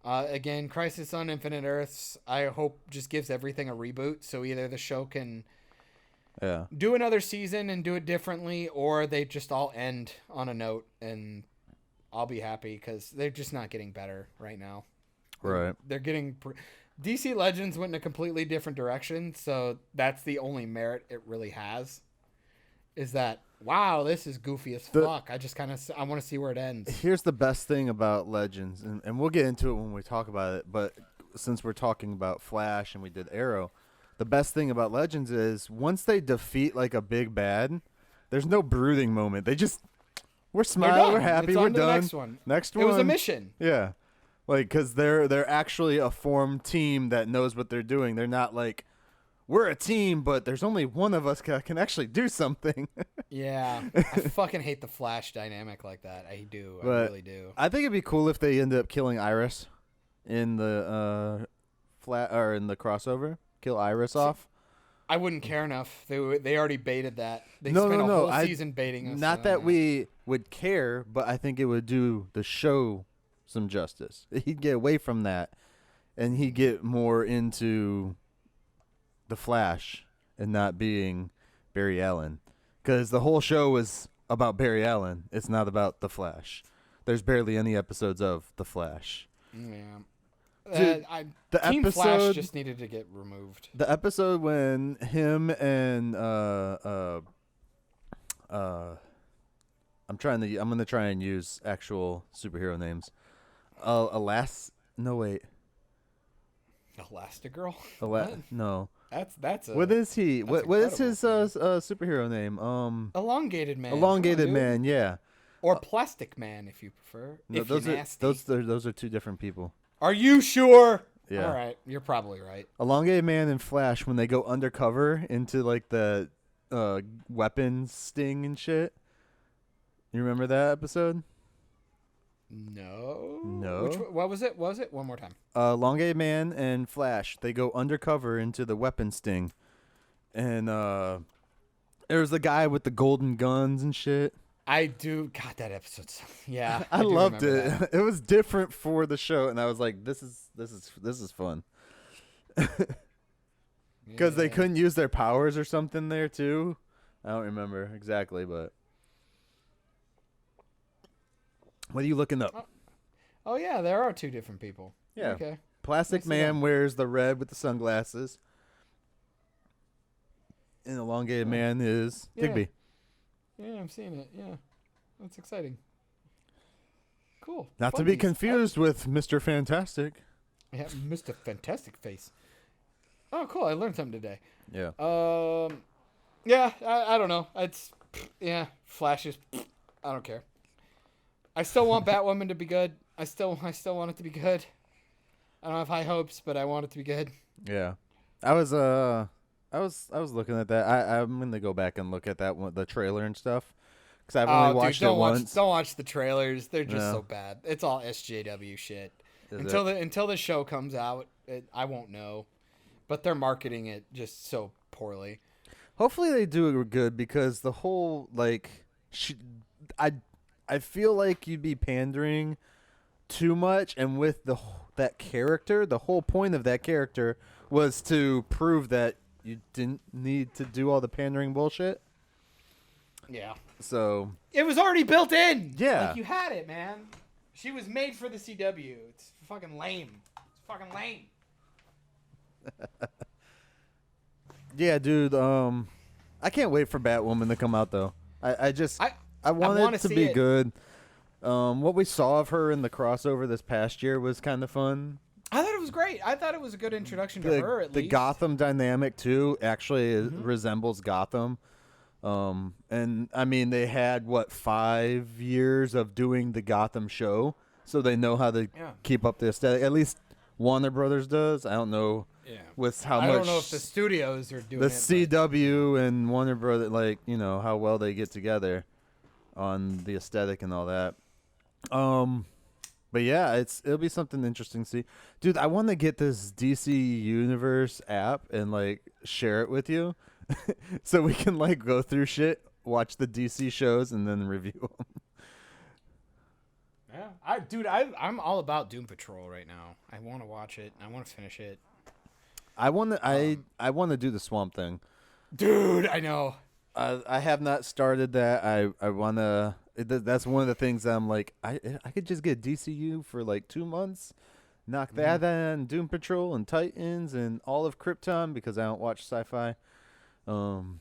Again, Crisis on Infinite Earths, I hope just gives everything a reboot, so either the show can do another season and do it differently, or they just all end on a note, and I'll be happy because they're just not getting better right now. Right. They're getting DC Legends went in a completely different direction, so that's the only merit it really has. Is that, wow, this is goofy as fuck. I want to see where it ends. Here's the best thing about Legends, and we'll get into it when we talk about it, but since we're talking about Flash and we did Arrow, the best thing about Legends is once they defeat like a big bad, there's no brooding moment. They just, we're smiling, we're happy, it's we're on to the done. Next one. It was a mission. Yeah. Like, because they're actually a formed team that knows what they're doing. They're not like, we're a team, but there's only one of us can actually do something. Yeah. I fucking hate the Flash dynamic like that. I do. I really do. I think it'd be cool if they end up killing Iris in the in the crossover. Kill Iris off. I wouldn't care enough. They already baited that. They No, spent no, a no. whole season baiting us. Not that we would care, but I think it would do the show some justice. He'd get away from that, and he'd get more into the Flash and not being Barry Allen, because the whole show was about Barry Allen. It's not about the Flash. There's barely any episodes of the Flash. Yeah. Dude, Team Flash just needed to get removed. The episode when him and I'm gonna try and use actual superhero names. Elastigirl? No. That's What is he? What is his incredible. superhero name? Elongated Man. Elongated Come on, dude. Man, yeah. Or Plastic Man, if you prefer. No, if you're nasty. those are two different people. Are you sure? Yeah. All right, you're probably right. Elongated Man and Flash, when they go undercover into like the weapons sting and shit. You remember that episode? No. What was it? What was it? One more time. Elongated Man and Flash, they go undercover into the weapon sting, and there's the guy with the golden guns and shit. I do. God, that episode. Yeah, I do loved remember it. that. It was different for the show, and I was like, "This is fun." Because they couldn't use their powers or something there too. I don't remember exactly, but what are you looking up? Oh yeah, there are two different people. Yeah. Okay. Plastic I see Man that. wears the red with the sunglasses, and Elongated Man is Yeah. Digby. Yeah, I'm seeing it. Yeah, that's exciting. Cool. Not to be Funsies. confused with Mr. Fantastic. Yeah, Mr. Fantastic Face. Oh, cool! I learned something today. Yeah. Yeah, I don't know. Flash is. I don't care. I still want Batwoman to be good. I still want it to be good. I don't have high hopes, but I want it to be good. Yeah. I was looking at that. I'm gonna go back and look at that one, the trailer and stuff, because I've only watched it once. Don't watch the trailers. They're just No. so bad. It's all SJW shit. Is Until the show comes out, I won't know. But they're marketing it just so poorly. Hopefully they do it good, because the whole I feel like you'd be pandering too much, and with that character, the whole point of that character was to prove that you didn't need to do all the pandering bullshit. Yeah. So it was already built in. Yeah. Like, you had it, man. She was made for the CW. It's fucking lame. It's fucking lame. Yeah, dude. I can't wait for Batwoman to come out though. I want it to be good. What we saw of her in the crossover this past year was kind of fun. I thought it was great. I thought it was a good introduction to her. At the least Gotham dynamic too actually resembles Gotham. And I mean, they had 5 years of doing the Gotham show, so they know how to keep up the aesthetic. At least Warner Brothers does. I don't know with how much. I don't know if the studios are doing the it. CW and Warner Brothers, like, you know, how well they get together on the aesthetic and all that. But yeah, it'll be something interesting to see. Dude, I want to get this DC Universe app and like share it with you so we can like go through shit, watch the DC shows and then review them. Yeah. I'm all about Doom Patrol right now. I want to watch it. I want to finish it. I want to do the Swamp Thing. Dude, I know. I have not started that. I want to. That's one of the things I'm like. I could just get DCU for like 2 months, knock that on Doom Patrol and Titans and all of Krypton because I don't watch sci-fi. And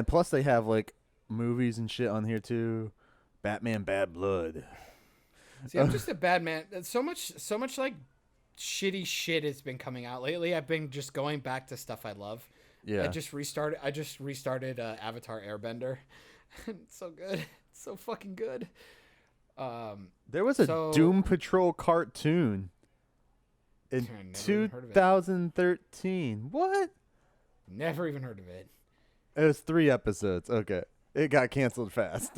plus they have like movies and shit on here too. Batman Bad Blood. See, I'm just a bad man. So much like shitty shit has been coming out lately. I've been just going back to stuff I love. Yeah. I just restarted Avatar Airbender. It's so good. It's so fucking good. There was a Doom Patrol cartoon in 2013. What? Never even heard of it. It was 3 episodes. Okay. It got canceled fast.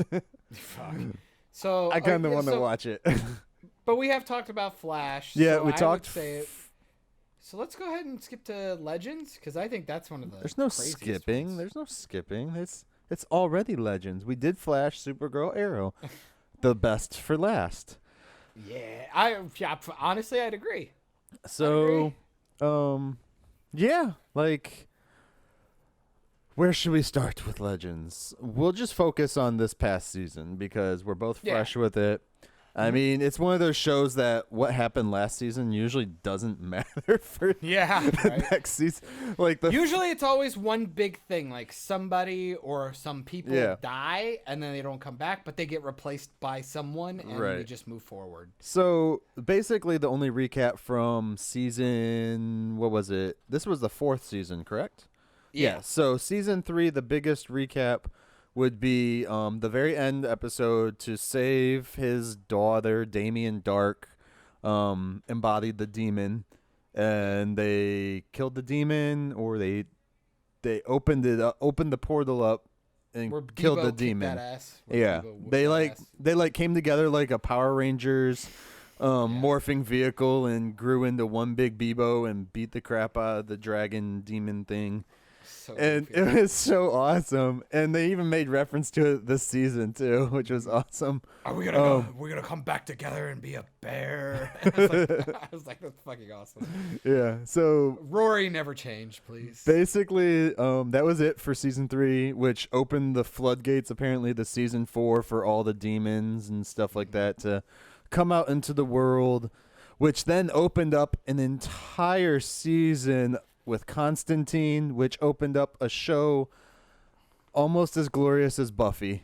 Fuck. So I kind of want to watch it. But we have talked about Flash. Yeah, so we talked. So let's go ahead and skip to Legends because I think that's one of the. There's no craziest skipping. ones. There's no skipping. It's already Legends. We did Flash, Supergirl, Arrow, the best for last. Yeah, honestly, I'd agree. So, yeah, like, where should we start with Legends? We'll just focus on this past season because we're both fresh with it. I mean, it's one of those shows that what happened last season usually doesn't matter for the next season. Like usually it's always one big thing, like somebody or some people die and then they don't come back, but they get replaced by someone and we just move forward. So basically the only recap from season, what was it? This was the 4th season, correct? Yeah. So season 3, the biggest recap would be the very end episode to save his daughter. Damian Dark embodied the demon, and they killed the demon, or they opened the portal up and killed the demon. They came together like a Power Rangers morphing vehicle and grew into one big Bebo and beat the crap out of the dragon demon thing. And it was so awesome, and they even made reference to it this season too, which was awesome. Are we gonna we're gonna come back together and be a bear? I was like, that's fucking awesome. Yeah. So Rory never changed, please. Basically, that was it for season 3, which opened the floodgates apparently to season 4 for all the demons and stuff like that to come out into the world, which then opened up an entire season with Constantine, which opened up a show almost as glorious as Buffy,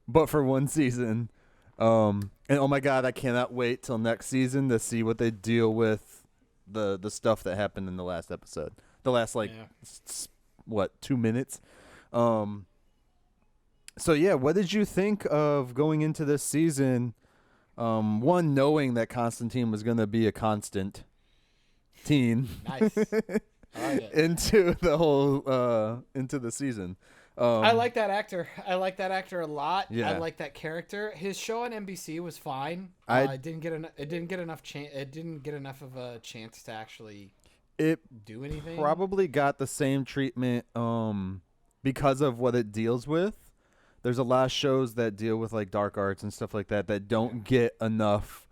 but for 1 season. And oh my God, I cannot wait till next season to see what they deal with the stuff that happened in the last episode. The last 2 minutes. So yeah, what did you think of going into this season? One, knowing that Constantine was going to be a constant. Nice. Into the whole into the season. I like that actor. I like that actor a lot. Yeah. I like that character. His show on NBC was fine. It didn't get enough of a chance to actually do anything. Probably got the same treatment because of what it deals with, there's a lot of shows that deal with like dark arts and stuff like that that don't get enough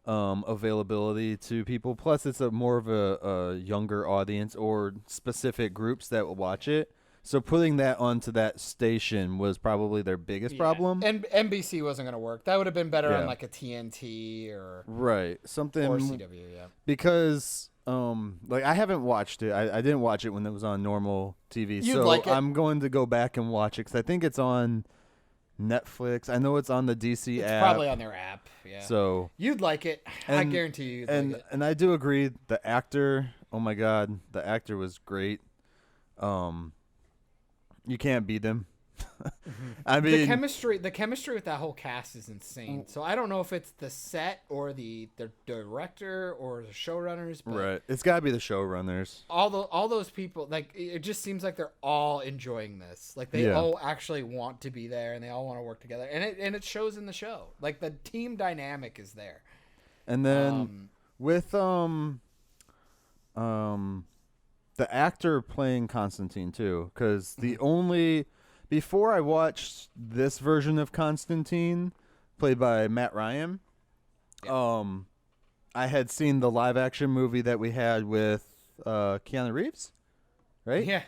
availability to people. Plus, it's a more of a younger audience or specific groups that will watch it. So putting that onto that station was probably their biggest problem. And NBC wasn't going to work. That would have been better Yeah. on like a TNT or something or CW. Yeah, because like I haven't watched it. I didn't watch it when it was on normal TV. You'd so like it. I'm going to go back and watch it because I think it's on Netflix. I know it's on the DC it's app. probably on their app. Yeah, So you'd like it. I and- guarantee you. and Like it. and I do agree. The actor, oh my god, the actor was great. You can't beat him. I mean, The chemistry with that whole cast is insane. So I don't know if it's the set or the director or the showrunners, but right? It's got to be the showrunners. all those people, like it just seems like they're all enjoying this. Like they Yeah. all actually want to be there and they all want to work together. And it shows in the show. Like the team dynamic is there. And then with the actor playing Constantine too, because before I watched this version of Constantine, played by Matt Ryan, I had seen the live action movie that we had with Keanu Reeves, right? Yeah.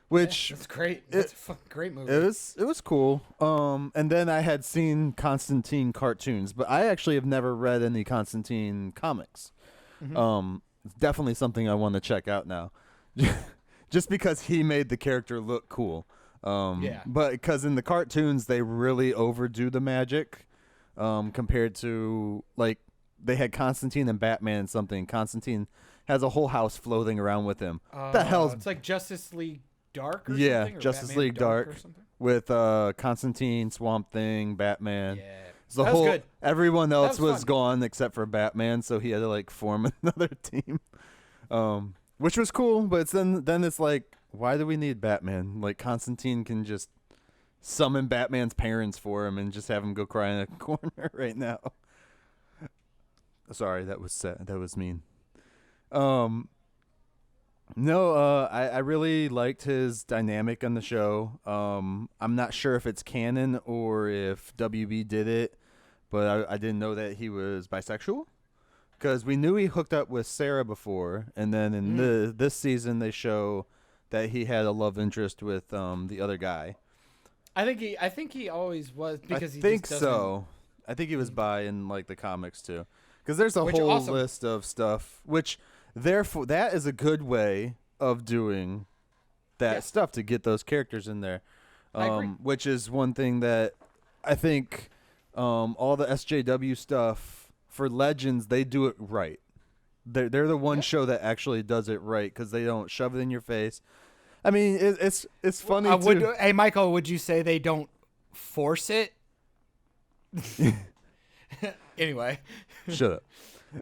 Which That's great. That's a fucking great movie. it was cool. And then I had seen Constantine cartoons, but I actually have never read any Constantine comics. It's definitely something I want to check out now. Just because he made the character look cool. Yeah. But because in the cartoons, they really overdo the magic compared to, like, they had Constantine and Batman and something. Constantine has a whole house floating around with him. The hell's... It's like Justice League Dark or Yeah, something? Or Justice Batman League Dark. or something? With Constantine, Swamp Thing, Batman. Yeah. So That was good. Everyone else was was fun. gone except for Batman, so he had to like form another team, which was cool. But then it's like, why do we need Batman? Like Constantine can just summon Batman's parents for him and just have him go cry in a corner right now. Sorry, that was sad. That was mean. No, I really liked his dynamic on the show. I'm not sure if it's canon or if WB did it, but I didn't know that he was bisexual because we knew he hooked up with Sarah before, and then in this season they show that he had a love interest with the other guy. I think he always was because he think just doesn't- so. I think he was bi in like the comics too, because there's a Which whole awesome. list of stuff. Which therefore that is a good way of doing that Yeah. stuff to get those characters in there. I agree. Which is one thing that I think all the SJW stuff for Legends, they do it right. They're the one show that actually does it right because they don't shove it in your face. I mean, it's funny too. Hey, Michael, would you say they don't force it? Anyway. Shut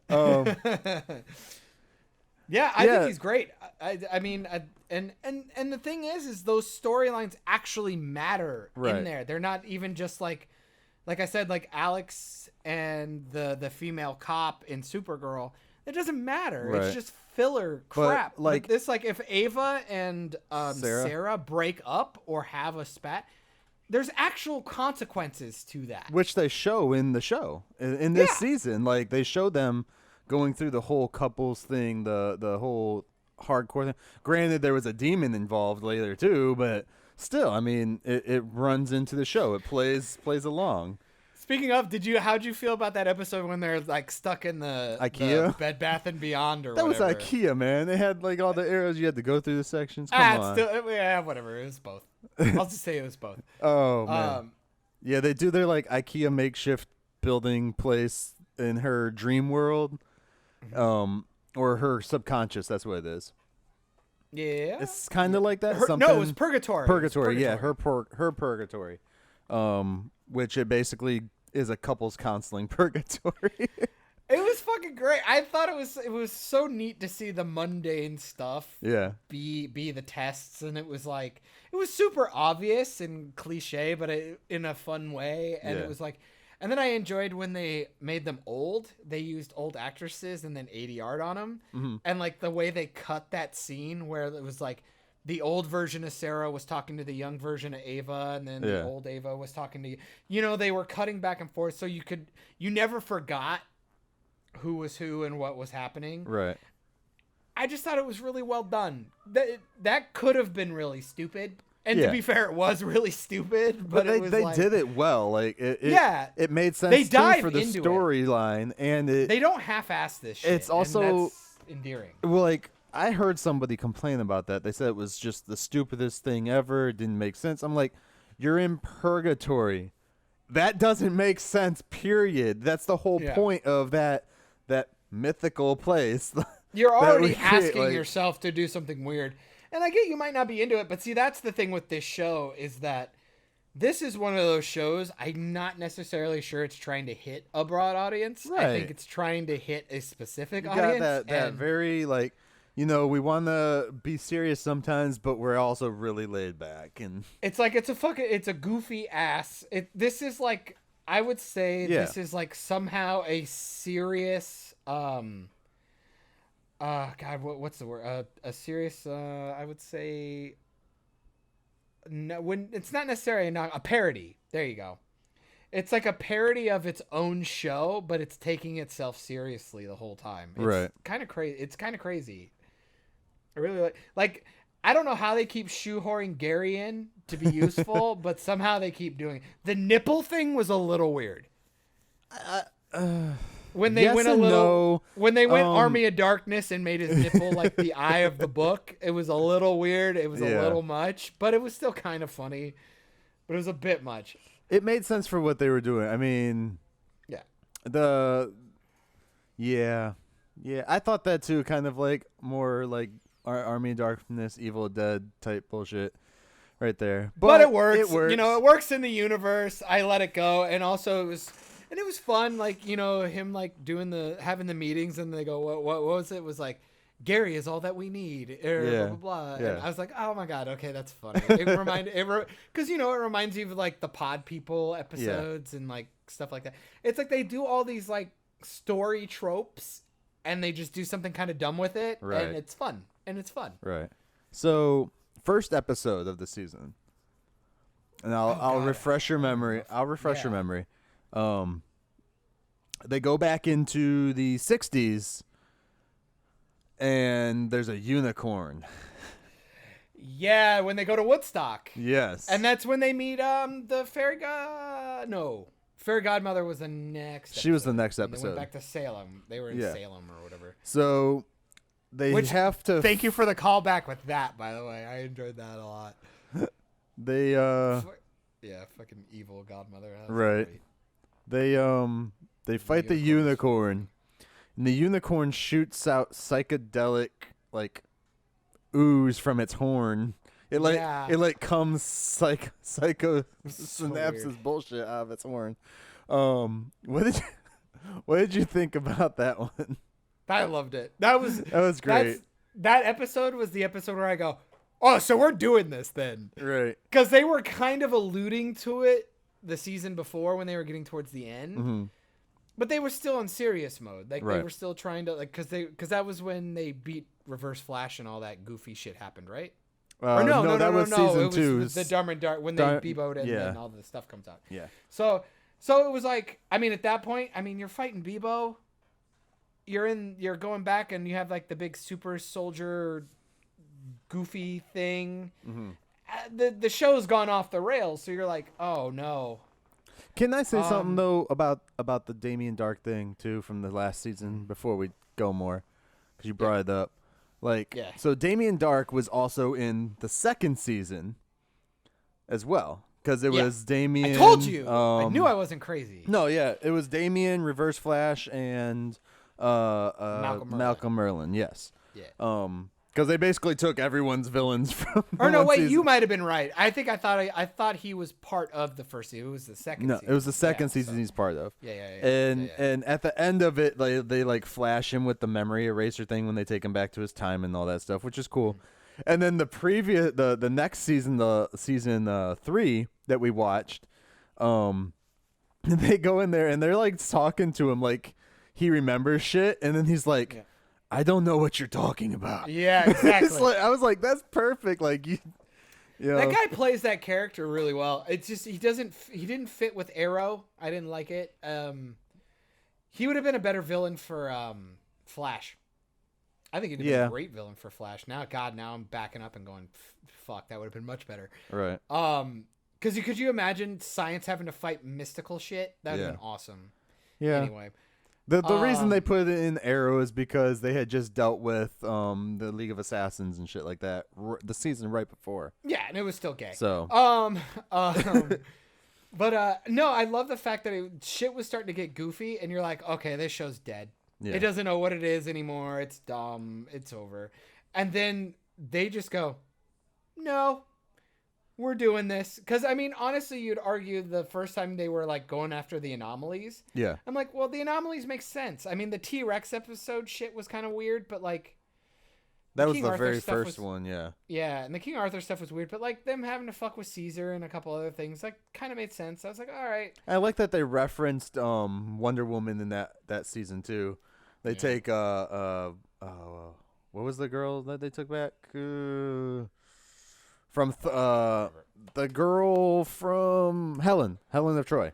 up. Yeah, I Yeah. think he's great. I mean, and the thing is those storylines actually matter Right. in there. They're not even just like I said, like Alex and the female cop in Supergirl. It doesn't matter. Right. It's just filler But, crap. like- But this, like, if Ava and Sarah? Sarah break up or have a spat, there's actual consequences to that. Which they show in the show in this Yeah. season. Like they show them going through the whole couples thing, the whole hardcore thing. Granted, there was a demon involved later too, but still, I mean, it runs into the show. It plays along. Speaking of, how'd you feel about that episode when they're like stuck in the IKEA? the Bed Bath and Beyond or That was whatever? IKEA, man. They had like all the arrows. You had to go through the sections. Come on. Yeah, whatever. It was both. I'll just say it was both. Oh man. Yeah, they do their like IKEA makeshift building place in her dream world, or her subconscious. That's what it is. Yeah. It's kind of like that. No, it was Purgatory. Purgatory, yeah, her purgatory, which it basically is a couples counseling purgatory. It was fucking great. I thought it was so neat to see the mundane stuff Yeah, be the tests, and it was like it was super obvious and cliche, but in a fun way. And Yeah. it was like, and then I enjoyed when they made them old. They used old actresses and then ADR'd on them, and like the way they cut that scene where it was like the old version of Sarah was talking to the young version of Ava, and then the old Ava was talking to, you know, they were cutting back and forth, so you never forgot who was who and what was happening. Right. I just thought it was really well done. That could have been really stupid. And to be fair, it was really stupid, but they did it well. Like it made sense too for the storyline, and they don't half-ass this shit. It's also and that's endearing. Well, like I heard somebody complain about that. They said it was just the stupidest thing ever. It didn't make sense. I'm like, you're in purgatory. That doesn't make sense. Period. That's the whole point of that mythical place. You're already asking yourself to do something weird. And I get you might not be into it, but see, that's the thing with this show is that this is one of those shows I'm not necessarily sure it's trying to hit a broad audience. Right. I think it's trying to hit a specific audience. Got that very, like, you know, we want to be serious sometimes, but we're also really laid back. And it's like it's a goofy ass. This is like, I would say this is like somehow a serious God, what's the word? A serious, I would say, no, when it's not necessarily a parody. There you go. It's like a parody of its own show, but it's taking itself seriously the whole time. It's kind of crazy. It's kind of crazy. I really like. I don't know how they keep shoehorning Gary in to be useful, but somehow they keep doing it. The nipple thing was a little weird. When they went when they went Army of Darkness and made his nipple like the eye of the book, it was a little weird. It was a little much, but it was still kind of funny. But it was a bit much. It made sense for what they were doing. I mean, I thought that too. Kind of like more like Army of Darkness, Evil Dead type bullshit, right there. But it works. It works. You know, it works in the universe. I let it go, and also it was. And it was fun, like, you know, him like having the meetings, and they go, what was it? It was like, Gary is all that we need, blah blah blah. Yeah. And I was like, oh my god, okay, that's funny. Because you know, it reminds you of like the Pod People episodes and like stuff like that. It's like they do all these like story tropes, and they just do something kind of dumb with it, and it's fun. Right. So first episode of the season, and I'll refresh your memory. Your memory. They go back into the 60s, and there's a unicorn. Yeah, when they go to Woodstock. Yes. And that's when they meet the fairy fairy godmother was the next episode. She was the next episode. They went back to Salem. They were in Salem or whatever. So they have to... Thank you for the callback with that, by the way. I enjoyed that a lot. They, fucking evil godmother. Right. They fight the unicorn, and the unicorn shoots out psychedelic like ooze from its horn. It comes psycho synapses bullshit out of its horn. What did you think about that one? I loved it. That was great. That episode was the episode where I go, oh, so we're doing this then, right? Because they were kind of alluding to it the season before when they were getting towards the end. Mm-hmm. But they were still in serious mode. Like they were still trying to because that was when they beat Reverse Flash and all that goofy shit happened, right? No, that was season 2. It was the Dumb and Dark when they Bebo'd and then all the stuff comes out. Yeah. So it was like, I mean, at that point, I mean, you're fighting Bebo. You're going back and you have like the big super soldier goofy thing. Mm-hmm. The show's gone off the rails, so you're like, oh no. Can I say something though about the Damien Dark thing too from the last season before we go more, because you brought it up, so Damien Dark was also in the second season, as well, because it was Damien. I told you, I knew I wasn't crazy. No, it was Damien, Reverse Flash, and Malcolm Merlin. Yes. Yeah. Because they basically took everyone's villains from. Or no, wait, you might have been right. I thought he was part of the first season. It was the second. No, season. It was the second season he's part of. Yeah. And at the end of it, they like flash him with the memory eraser thing when they take him back to his time and all that stuff, which is cool. Mm-hmm. And then the next season, the season 3 that we watched, they go in there and they're like talking to him like he remembers shit, and then he's like. I don't know what you're talking about. Yeah, exactly. It's like, I was like, that's perfect. Like you know. That guy plays that character really well. It's just he didn't fit with Arrow. I didn't like it. He would have been a better villain for Flash. I think he'd have been a great villain for Flash. Now I'm backing up and going, fuck, that would have been much better. Right. Because could you imagine science having to fight mystical shit? That would have been awesome. Yeah. Anyway. The reason they put it in Arrow is because they had just dealt with the League of Assassins and shit like that the season right before. Yeah, and it was still gay. So. But no, I love the fact that shit was starting to get goofy, and you're like, okay, this show's dead. Yeah. It doesn't know what it is anymore. It's dumb. It's over. And then they just go, no, we're doing this. Because, I mean, honestly, you'd argue the first time they were, like, going after the anomalies. Yeah. I'm like, well, the anomalies make sense. I mean, the T-Rex episode shit was kind of weird, but, like... That was the very first one, yeah. Yeah, and the King Arthur stuff was weird, but, like, them having to fuck with Caesar and a couple other things, like, kind of made sense. I was like, all right. I like that they referenced Wonder Woman in that season, too. They take, what was the girl that they took back? From the girl from Helen of Troy.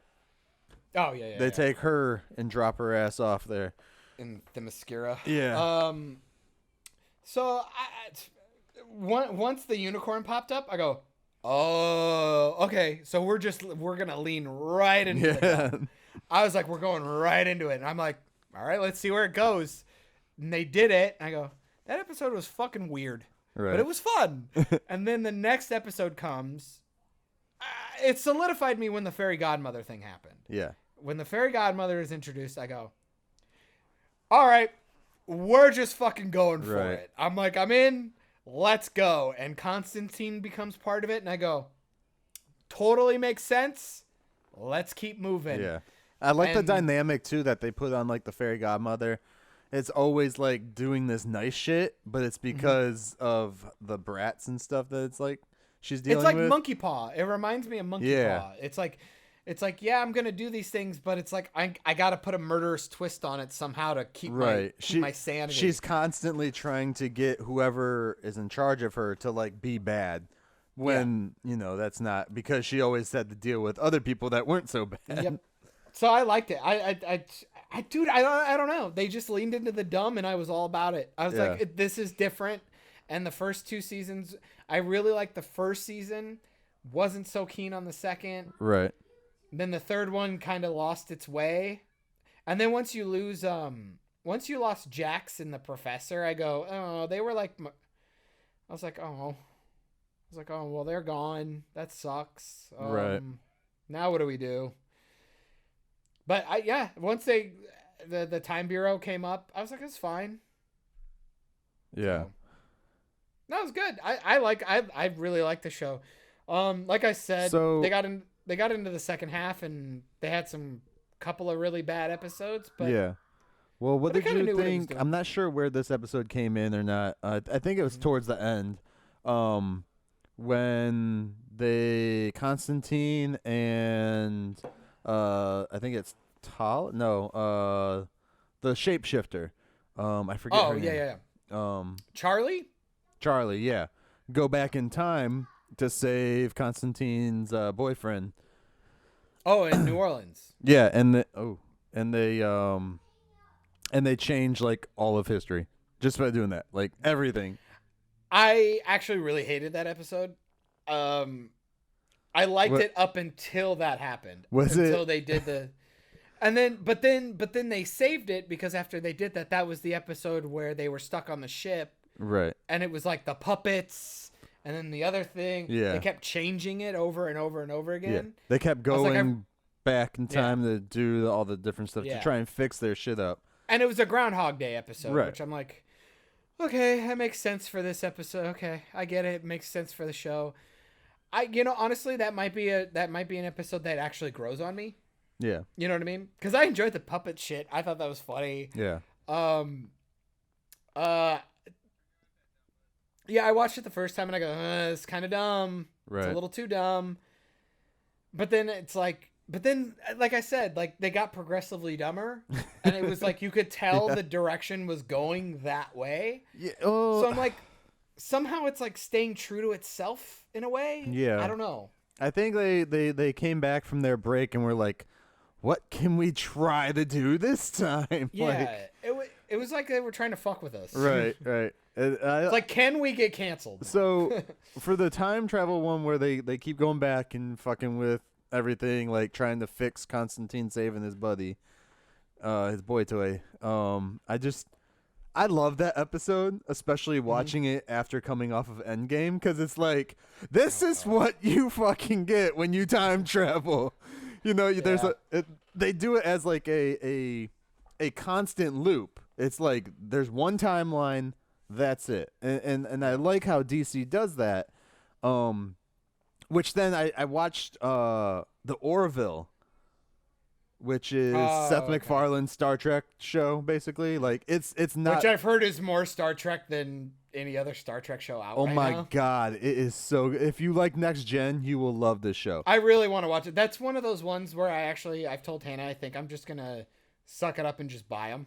Oh, yeah. They take her and drop her ass off there. In the mascara. Yeah. So once the unicorn popped up, I go, oh, okay. So we're gonna lean right into it. I was like, we're going right into it, and I'm like, all right, let's see where it goes. And they did it. And I go, that episode was fucking weird, but it was fun. And then the next episode comes. It solidified me when the fairy godmother thing happened. Yeah. When the fairy godmother is introduced, I go, all right. We're just fucking going for it. I'm like, I'm in. Let's go. And Constantine becomes part of it. And I go, totally makes sense. Let's keep moving. Yeah. I like the dynamic, too, that they put on, like, the fairy godmother. It's always, like, doing this nice shit, but it's because of the brats and stuff that it's, like, she's dealing with. It's like Monkey Paw. It reminds me of Monkey Paw. It's like, yeah, I'm going to do these things, but it's like I got to put a murderous twist on it somehow to keep my sanity. She's constantly trying to get whoever is in charge of her to, like, be bad when, you know, that's not, because she always had to deal with other people that weren't so bad. Yep. So I liked it. Dude, I don't know. They just leaned into the dumb, and I was all about it. I was like, this is different. And the first two seasons, I really liked the first season. Wasn't so keen on the second. Right. Then the third one kind of lost its way. And then once you lost Jax and the professor, I go, oh, they were like, I was like, oh, well, they're gone. That sucks. Right. Now what do we do? But once the Time Bureau came up, I was like, it's fine. Yeah. So, that was good. I really like the show. Like I said, they got into the second half and they had some couple of really bad episodes. But yeah. Well, what did you think? I'm not sure where this episode came in or not. I think it was towards the end, when Constantine and I think it's the shapeshifter. I forget her name. Charlie, yeah. Go back in time to save Constantine's boyfriend. Oh, in New Orleans. Yeah, and they change, like, all of history just by doing that, like, everything. I actually really hated that episode. I liked it up until that happened. Until they did the, and then but then they saved it because after they did that was the episode where they were stuck on the ship. Right. And it was like the puppets, and then the other thing. Yeah. They kept changing it over and over and over again. Yeah. They kept going back in time to do all the different stuff to try and fix their shit up. And it was a Groundhog Day episode, which I'm like, okay, that makes sense for this episode. Okay, I get it. It makes sense for the show. Honestly, that might be an episode that actually grows on me. Yeah. You know what I mean? Because I enjoyed the puppet shit. I thought that was funny. Yeah. Yeah, I watched it the first time and I go, it's kind of dumb. Right. It's a little too dumb. But then it's like, But then, like I said, like they got progressively dumber, and it was like you could tell the direction was going that way. Yeah. So I'm like, somehow it's like staying true to itself in a way. Yeah. I don't know. I think they came back from their break and were like, what can we try to do this time? Yeah, it was like they were trying to fuck with us. Right. It's like, can we get canceled? So for the time travel one where they keep going back and fucking with everything, like trying to fix Constantine saving his buddy, his boy toy. I love that episode, especially watching it after coming off of Endgame, because it's like, this is what you fucking get when you time travel. You know, there's they do it as like a constant loop. It's like there's one timeline, that's it, and I like how DC does that. Which then I watched the Orville, which is Seth MacFarlane's Star Trek show, basically. Like it's not, which I've heard is more Star Trek than any other Star Trek show out. Oh right my now. god, it is so. If you like Next Gen, you will love this show. I really want to watch it. That's one of those ones where I've told Hannah I think I'm just gonna suck it up and just buy them.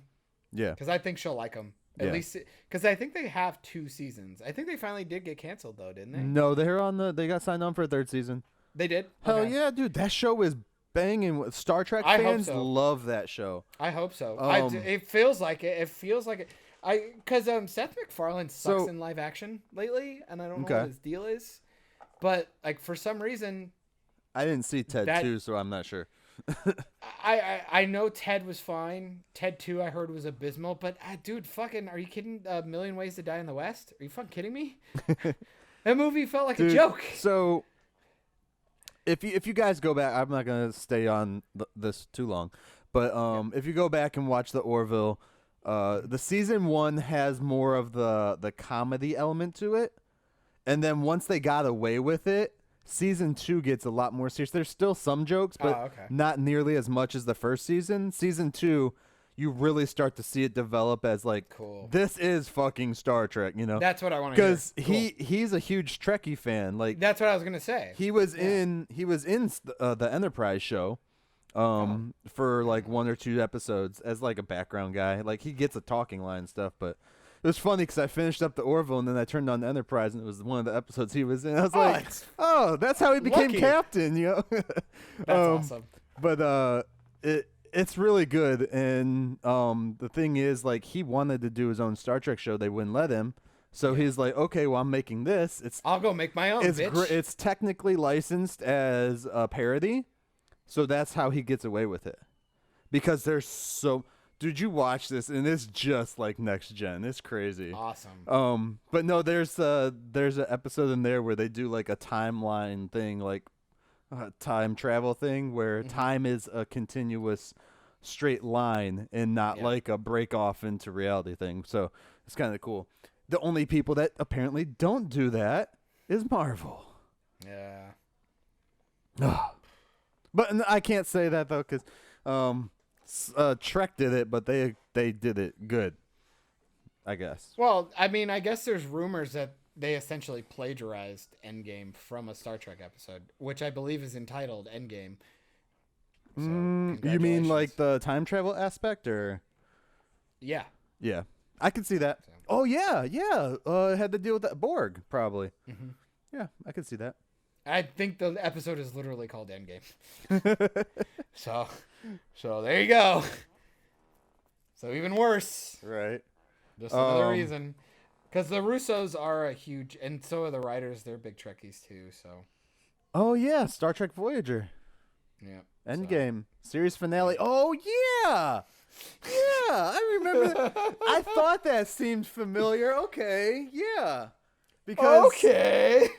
Yeah, because I think she'll like them. At least because I think they have 2 seasons. I think they finally did get canceled though, didn't they? No, they got signed on for a 3rd season. They did. Hell yeah, dude! That show is banging. Star Trek fans love that show. I hope so. It feels like it. It feels like it. Because Seth MacFarlane sucks in live action lately, and I don't know what his deal is. But like for some reason, I didn't see Ted 2, so I'm not sure. I know Ted was fine. Ted 2 I heard was abysmal, but dude, fucking, are you kidding? A Million Ways to Die in the West? Are you fucking kidding me? That movie felt like a joke. So if you guys go back, I'm not gonna stay on this too long, but if you go back and watch the Orville, the season 1 has more of the comedy element to it, and then once they got away with it, season 2 gets a lot more serious. There's still some jokes, but not nearly as much as the first season. Season 2, you really start to see it develop as like, this is fucking Star Trek, you know? That's what I want to hear. Because he's a huge Trekkie fan. Like that's what I was gonna say. He was in the Enterprise show, for like 1 or 2 episodes as like a background guy. Like he gets a talking line and stuff, but. It was funny because I finished up the Orville and then I turned on the Enterprise and it was one of the episodes he was in. I was like, "Oh, that's how he became captain," you know. That's awesome. But it's really good, and the thing is, like, he wanted to do his own Star Trek show. They wouldn't let him, so he's like, "Okay, well, I'm making this. I'll go make my own." It's technically licensed as a parody, so that's how he gets away with it, because there's so. Dude, you watch this and it's just like Next Gen. It's crazy. Awesome. But no, there's an episode in there where they do like a timeline thing, like a time travel thing, where time is a continuous straight line and not like a break off into reality thing. So it's kind of cool. The only people that apparently don't do that is Marvel. Yeah. But I can't say that though, because Trek did it, but they did it good, I guess. Well, I mean, I guess there's rumors that they essentially plagiarized Endgame from a Star Trek episode, which I believe is entitled Endgame. So, you mean like the time travel aspect, or? Yeah. Yeah, I could see that. So. Oh yeah. It had to deal with that Borg, probably. Mm-hmm. Yeah, I could see that. I think the episode is literally called Endgame. So there you go. So even worse. Right. Just another reason. Because the Russos are a huge, and so are the writers. They're big Trekkies too. So. Oh yeah, Star Trek Voyager. Yeah. Endgame series finale. Oh yeah. Yeah, I remember that. I thought that seemed familiar. Okay, yeah. Because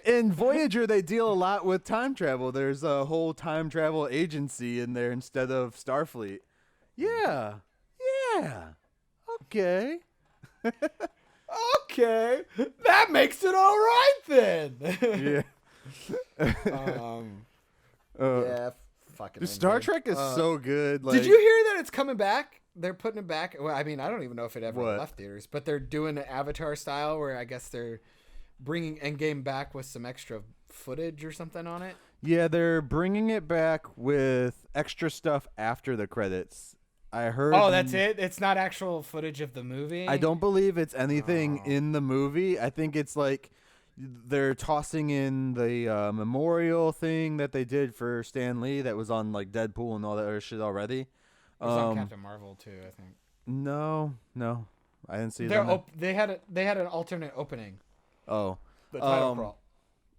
in Voyager, they deal a lot with time travel. There's a whole time travel agency in there instead of Starfleet. Yeah. Okay. Okay. That makes it all right then. Yeah. Fucking Star Trek is so good. Like, did you hear that it's coming back? They're putting it back. Well, I mean, I don't even know if it ever left theaters, but they're doing an Avatar style where I guess they're bringing Endgame back with some extra footage or something on it. Yeah, they're bringing it back with extra stuff after the credits. I heard. Oh, that's it? It's not actual footage of the movie? I don't believe it's anything in the movie. I think it's like they're tossing in the memorial thing that they did for Stan Lee that was on like Deadpool and all that other shit already. It was on Captain Marvel too, I think. No, I didn't see that. They had an alternate opening. Oh, The title crawl.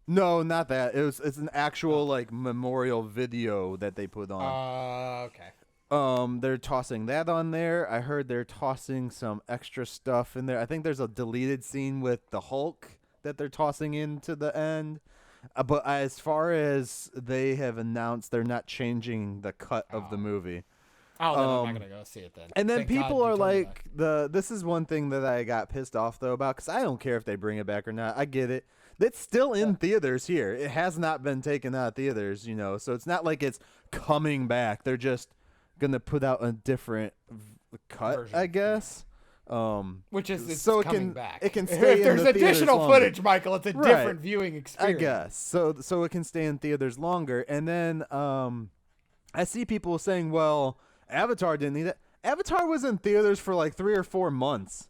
no, not that. It's an actual like memorial video that they put on. Okay. They're tossing that on there. I heard they're tossing some extra stuff in there. I think there's a deleted scene with the Hulk that they're tossing into the end. But as far as they have announced, they're not changing the cut of the movie. Oh, then I'm not gonna go see it then. And then Thank people God are you told me like, this is one thing that I got pissed off though about, because I don't care if they bring it back or not. I get it. It's still in theaters here. It has not been taken out of theaters, so it's not like it's coming back. They're just gonna put out a different cut, version, I guess. Which is it's so coming back. It can stay. If there's in the additional longer. footage, Michael, it's a different viewing experience. I guess so it can stay in theaters longer. And then I see people saying, "Well, Avatar didn't need it." Avatar was in theaters for like 3 or 4 months.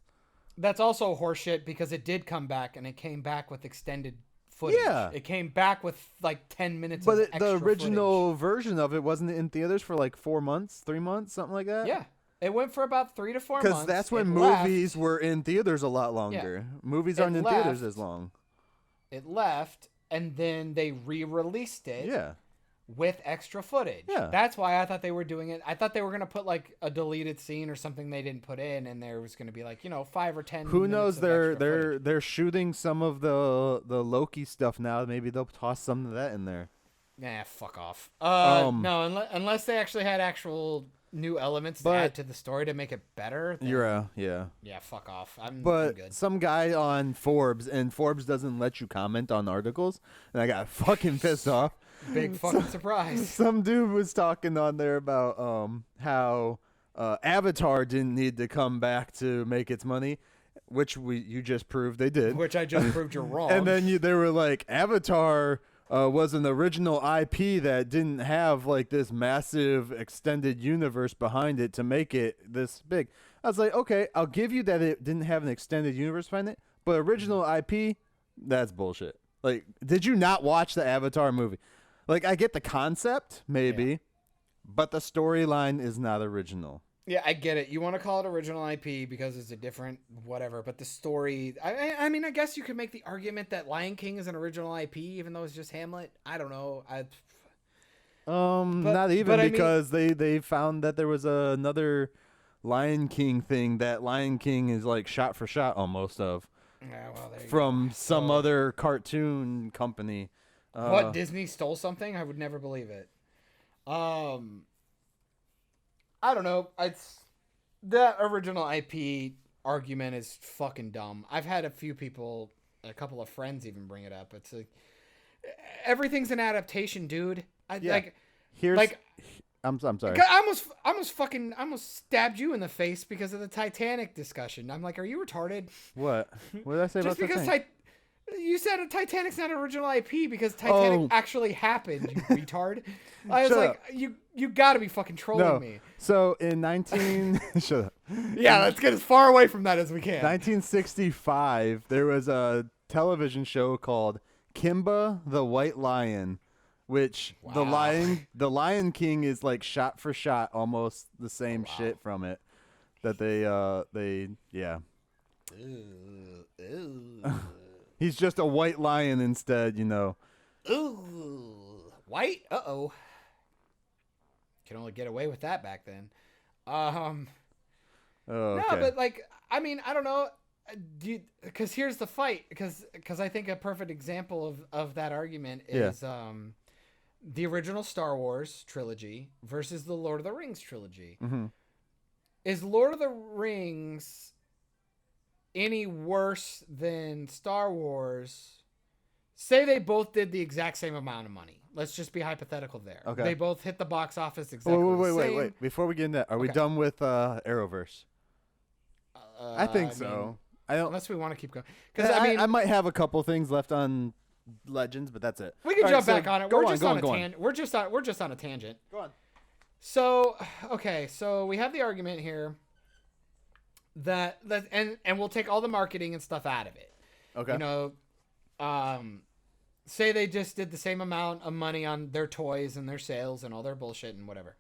That's also horseshit because it did come back and it came back with extended footage. Yeah, it came back with like 10 minutes. But of extra the original footage. version of it wasn't in theaters for like 4 months, 3 months, something like that. Yeah. It went for about 3 to 4 months. Because that's when movies were in theaters a lot longer. Yeah. Movies aren't in theaters as long. It left, and then they re-released it. Yeah. With extra footage. Yeah. That's why I thought they were doing it. I thought they were gonna put like a deleted scene or something they didn't put in, and there was gonna be like 5 or 10. Who knows? They're They're shooting some of the Loki stuff now. Maybe they'll toss some of that in there. Nah, fuck off. No, unless they actually had actual new elements to add to the story to make it better. Yeah. Yeah, fuck off. I'm good. Some guy on Forbes, and Forbes doesn't let you comment on articles, and I got fucking pissed off. Big fucking surprise. Some dude was talking on there about how Avatar didn't need to come back to make its money, which you just proved they did. Which I just proved you're wrong. And then they were like, Avatar was an original IP that didn't have like this massive extended universe behind it to make it this big. I was like, okay, I'll give you that it didn't have an extended universe behind it, but original IP, that's bullshit. Like, did you not watch the Avatar movie? Like, I get the concept, maybe, but the storyline is not original. Yeah, I get it. You want to call it original IP because it's a different whatever, but the story... I mean, I guess you could make the argument that Lion King is an original IP, even though it's just Hamlet. I don't know. Not even, because they found that there was another Lion King thing that Lion King is like shot for shot almost of. Yeah, well, there you from go. some other cartoon company. What, Disney stole something? I would never believe it. I don't know. That original IP argument is fucking dumb. I've had a couple of friends even bring it up. It's like everything's an adaptation, dude. I'm sorry. I almost stabbed you in the face because of the Titanic discussion. I'm like, are you retarded? What? What did I say about Titanic? You said Titanic's not original IP because Titanic actually happened, you retard. I was like, you gotta be fucking trolling me. So in shut up. Yeah, let's get as far away from that as we can. 1965, there was a television show called Kimba the White Lion, which the Lion King is like shot for shot, almost the same shit from it. That they. He's just a white lion instead, Ooh, white? Uh-oh. Can only get away with that back then. Okay. No, but like, I mean, I don't know. Because here's the fight. Because I think a perfect example of that argument is the original Star Wars trilogy versus the Lord of the Rings trilogy. Mm-hmm. Is Lord of the Rings any worse than Star Wars? Say they both did the exact same amount of money. Let's just be hypothetical there. Okay. They both hit the box office exactly the same. Wait. Before we get into that, are we done with Arrowverse? I think so. Unless we want to keep going. Because I might have a couple things left on legends, but that's it. We can All jump right, back on it. Go We're on, just go on on, a go on. tangent. We're just on a tangent. Go on. So, okay, so we have the argument here that and we'll take all the marketing and stuff out of it. Okay. You know, say they just did the same amount of money on their toys and their sales and all their bullshit and whatever.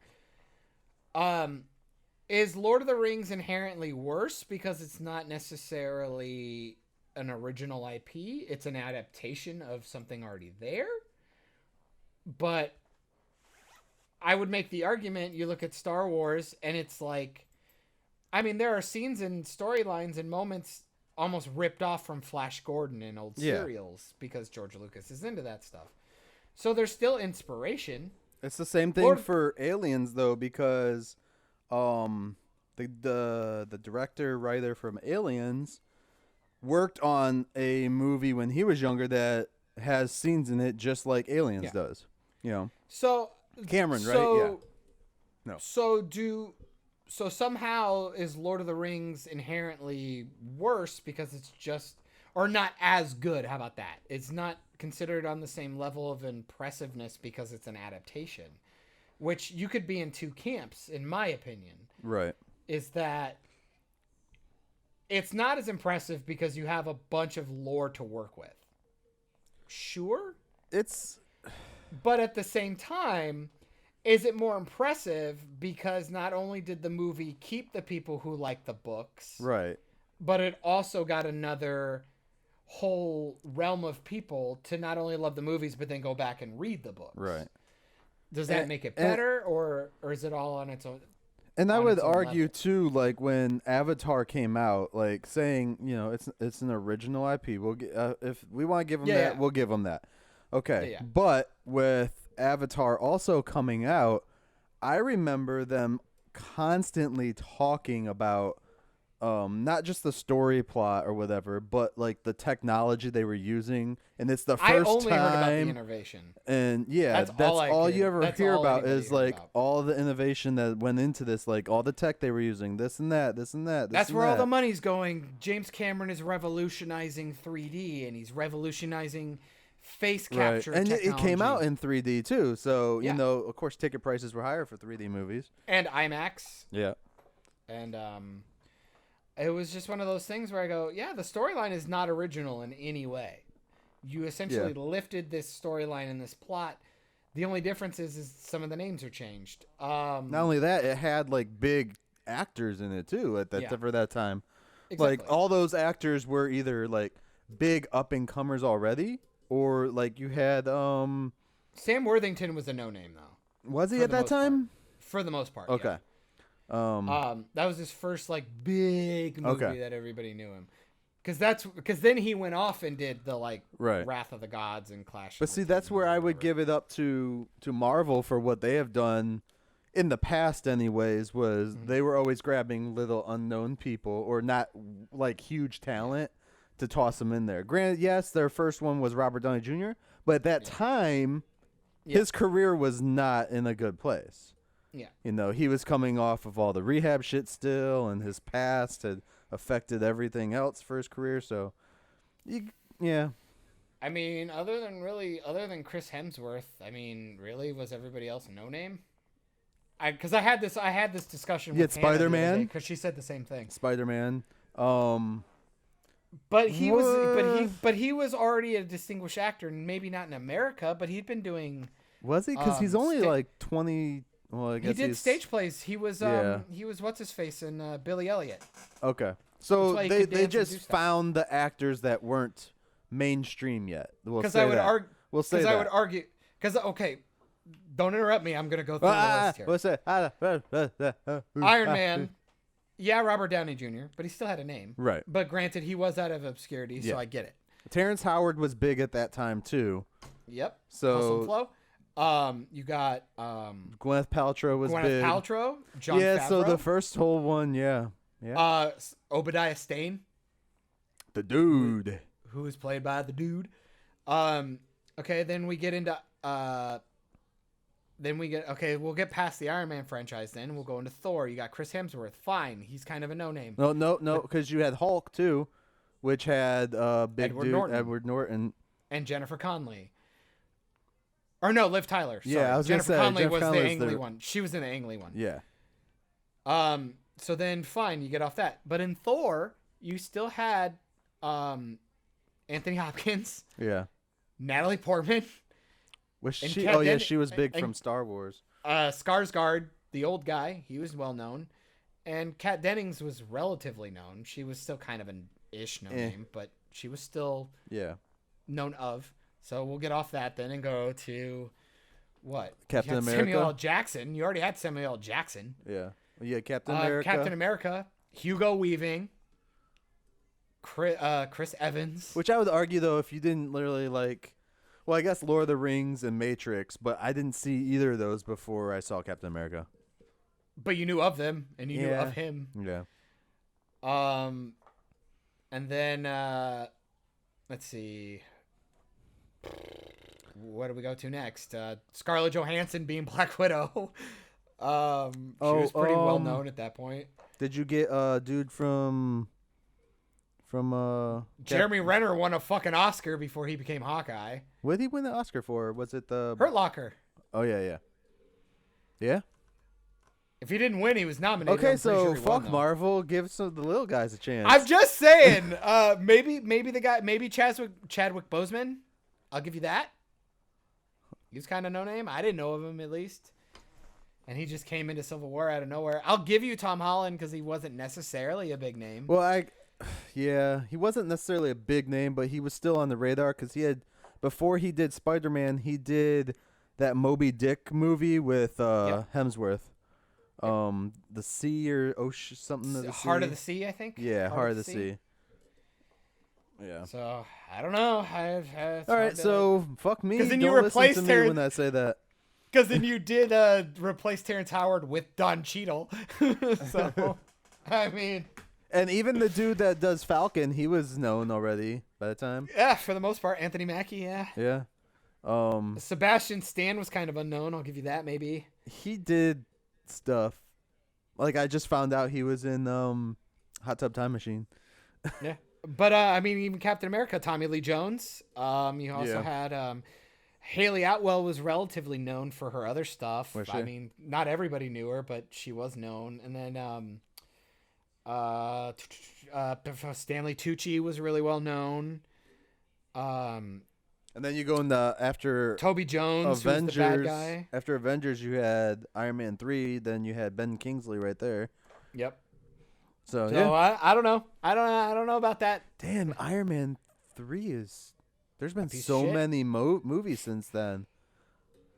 Is Lord of the Rings inherently worse because it's not necessarily an original IP? It's an adaptation of something already there. But I would make the argument, you look at Star Wars and it's like, I mean, there are scenes and storylines and moments almost ripped off from Flash Gordon and old serials because George Lucas is into that stuff. So there's still inspiration. It's the same thing for Aliens, though, because the director, writer from Aliens worked on a movie when he was younger that has scenes in it just like Aliens does. You know. So Cameron, right? Yeah. No. So somehow is Lord of the Rings inherently worse because it's just, or not as good? How about that? It's not considered on the same level of impressiveness because it's an adaptation, which you could be in two camps, in my opinion. Right. Is that it's not as impressive because you have a bunch of lore to work with. Sure. But at the same time, is it more impressive because not only did the movie keep the people who like the books, right, but it also got another whole realm of people to not only love the movies, but then go back and read the books. Right. Does that make it better, or is it all on its own? And I would argue too, like when Avatar came out, like saying, you know, it's an original IP. We'll if we want to give them that, we'll give them that. Okay, but with Avatar also coming out, I remember them constantly talking about not just the story plot or whatever, but like the technology they were using, and it's the first time. I only heard about the innovation, and that's all you ever hear about is like all the innovation that went into this, like all the tech they were using, this and that, this and that. That's where all the money's going. James Cameron is revolutionizing 3D, and he's revolutionizing face capture technology. It came out in 3D too, so you know, of course, ticket prices were higher for 3D movies and IMAX. Yeah, and it was just one of those things where I go, yeah, the storyline is not original in any way. You essentially lifted this storyline and this plot. The only difference is some of the names are changed. Not only that, it had like big actors in it too at that for that time. Exactly. Like all those actors were either like big up and comers already, or like you had Sam Worthington was a no name though. Was he at that time? For the most part. Okay. Yeah. That was his first like big movie that everybody knew him, because then he went off and did the like Wrath of the Gods and Clash. But see, that's where I would give it up to Marvel for what they have done in the past. Anyways, was they were always grabbing little unknown people or not like huge talent to toss them in there. Granted, yes, their first one was Robert Downey Jr., but at that time, his career was not in a good place. Yeah. You know, he was coming off of all the rehab shit still, and his past had affected everything else for his career. So, yeah. I mean, other than Chris Hemsworth, I mean, really, was everybody else a no name? Because I had this discussion with Spider-Man, because she said the same thing. Spider-Man. But he was already a distinguished actor, and maybe not in America, but he'd been doing. Was he? Because he's only like 20. Well, I guess he did stage plays. He was what's his face in Billy Elliot. Okay, so they just found the actors that weren't mainstream yet. Because I would argue. We'll say that. I would argue. Because don't interrupt me. I'm gonna go through the list here. What's that? Iron Man. Yeah, Robert Downey Jr., but he still had a name. Right. But granted, he was out of obscurity, so I get it. Terrence Howard was big at that time too. Yep. So Hustle and Flow. You got Gwyneth Paltrow was big. Gwyneth Paltrow, Jon Favreau. So the first whole one, yeah. Obadiah Stane, the dude, who was played by the dude. Okay, then we get into we'll get past the Iron Man franchise. Then we'll go into Thor. You got Chris Hemsworth. Fine, he's kind of a no name. No, because you had Hulk too, which had big Edward Norton. and Jennifer Connelly. Or no, Liv Tyler. Sorry. Yeah, I was Jennifer gonna say, Connelly Jennifer was the Connelly's Ang Lee the- one. She was in the Ang Lee one. Yeah. So then fine, you get off that. But in Thor, you still had Anthony Hopkins, Yeah. Natalie Portman, Was And she? Kat Oh yeah, Den- she was big and- from Star Wars. Skarsgård, the old guy, he was well known. And Kat Dennings was relatively known. She was still kind of an ish no name, but she was still Yeah. known of. So we'll get off that then and go to what? Captain You had America? Samuel L. Jackson. You already had Samuel L. Jackson. Yeah. Yeah. Captain America. Captain America, Hugo Weaving, Chris Evans. Which I would argue though, if you didn't literally like, well, I guess Lord of the Rings and Matrix, but I didn't see either of those before I saw Captain America. But you knew of them, and you knew Yeah. of him. Yeah. And then let's see. What do we go to next? Scarlett Johansson being Black Widow. She was pretty well known at that point. Did you get dude from Jeremy Renner won a fucking Oscar before he became Hawkeye. What did he win the Oscar for? Was it the Hurt Locker. Oh yeah. Yeah? If he didn't win, he was nominated. Okay, I'm pretty so sure he won, fuck though. Marvel, give some of the little guys a chance. I'm just saying. Maybe the guy. Maybe Chadwick Boseman. I'll give you that. He's kind of no name. I didn't know of him at least. And he just came into Civil War out of nowhere. I'll give you Tom Holland because he wasn't necessarily a big name. Well, yeah, he wasn't necessarily a big name, but he was still on the radar because he had, before he did Spider-Man, he did that Moby Dick movie with Hemsworth. The Sea or Ocean, something of the Sea. Heart of the Sea, I think. Yeah, Heart of the Sea. Yeah. So I don't know. All right, so fuck me. 'Cause then Don't you listen replaced to me Terrence- when I say that. because then you did replace Terrence Howard with Don Cheadle. So I mean, And even the dude that does Falcon, he was known already by the time. yeah, for the most part, Anthony Mackie, yeah. Yeah. Sebastian Stan was kind of unknown. I'll give you that, maybe. He did stuff. Like I just found out he was in Hot Tub Time Machine. Yeah. But I mean, even Captain America, Tommy Lee Jones. You also Yeah. had Haley Atwell was relatively known for her other stuff. Was I she? mean, not everybody knew her, but she was known. And then Stanley Tucci was really well known. And then you go into after Toby Jones, who was the bad Avengers. guy. After Avengers, you had Iron Man 3. Then you had Ben Kingsley right there. Yep. So, So yeah. I don't know. I don't know about that. Damn, Iron Man 3 is. There's been piece of so shit. many movies since then.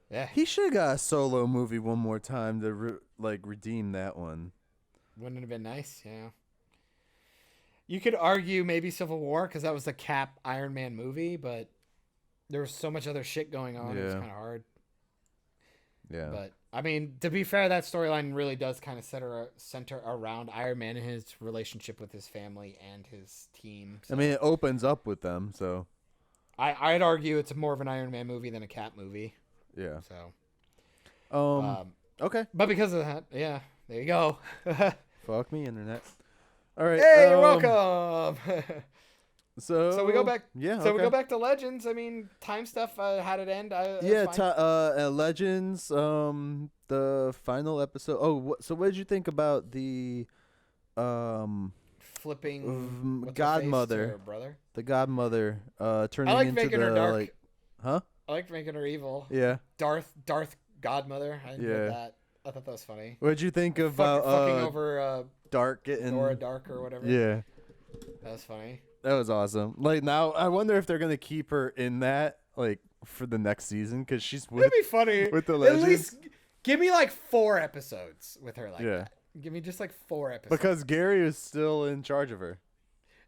Yeah. He should have got a solo movie one more time to redeem that one. Wouldn't it have been nice? Yeah. You could argue maybe Civil War because that was the Cap Iron Man movie, but there was so much other shit going on. It was Yeah. kind of hard. Yeah. But I mean, to be fair, that storyline really does kind of center around Iron Man and his relationship with his family and his team. So I mean, it opens up with them, so I'd argue it's more of an Iron Man movie than a Cap movie. yeah. So, Okay. but because of that, yeah, there you go. Fuck me, internet. All right. Hey, you're welcome. So we go back. Yeah. So we okay. go back to Legends. I mean, time stuff. How did it end? Yeah, that's fine. Legends. The final episode. Oh, so what did you think about the Flipping what's her face to godmother? her brother. The godmother turning I like into making the her dark. like, huh? I like making her evil. Yeah. Darth Godmother. I enjoyed Yeah. that. I thought that was funny. What did you think about Fucking over Dark getting Nora Dark or whatever. Yeah, That was funny. that was awesome. Like now, I wonder if they're gonna keep her in that like for the next season because she's with It'd be funny. with the At Legends. least give me like 4 episodes with her like Yeah. that. Give me just like 4 episodes. because Gary is still in charge of her.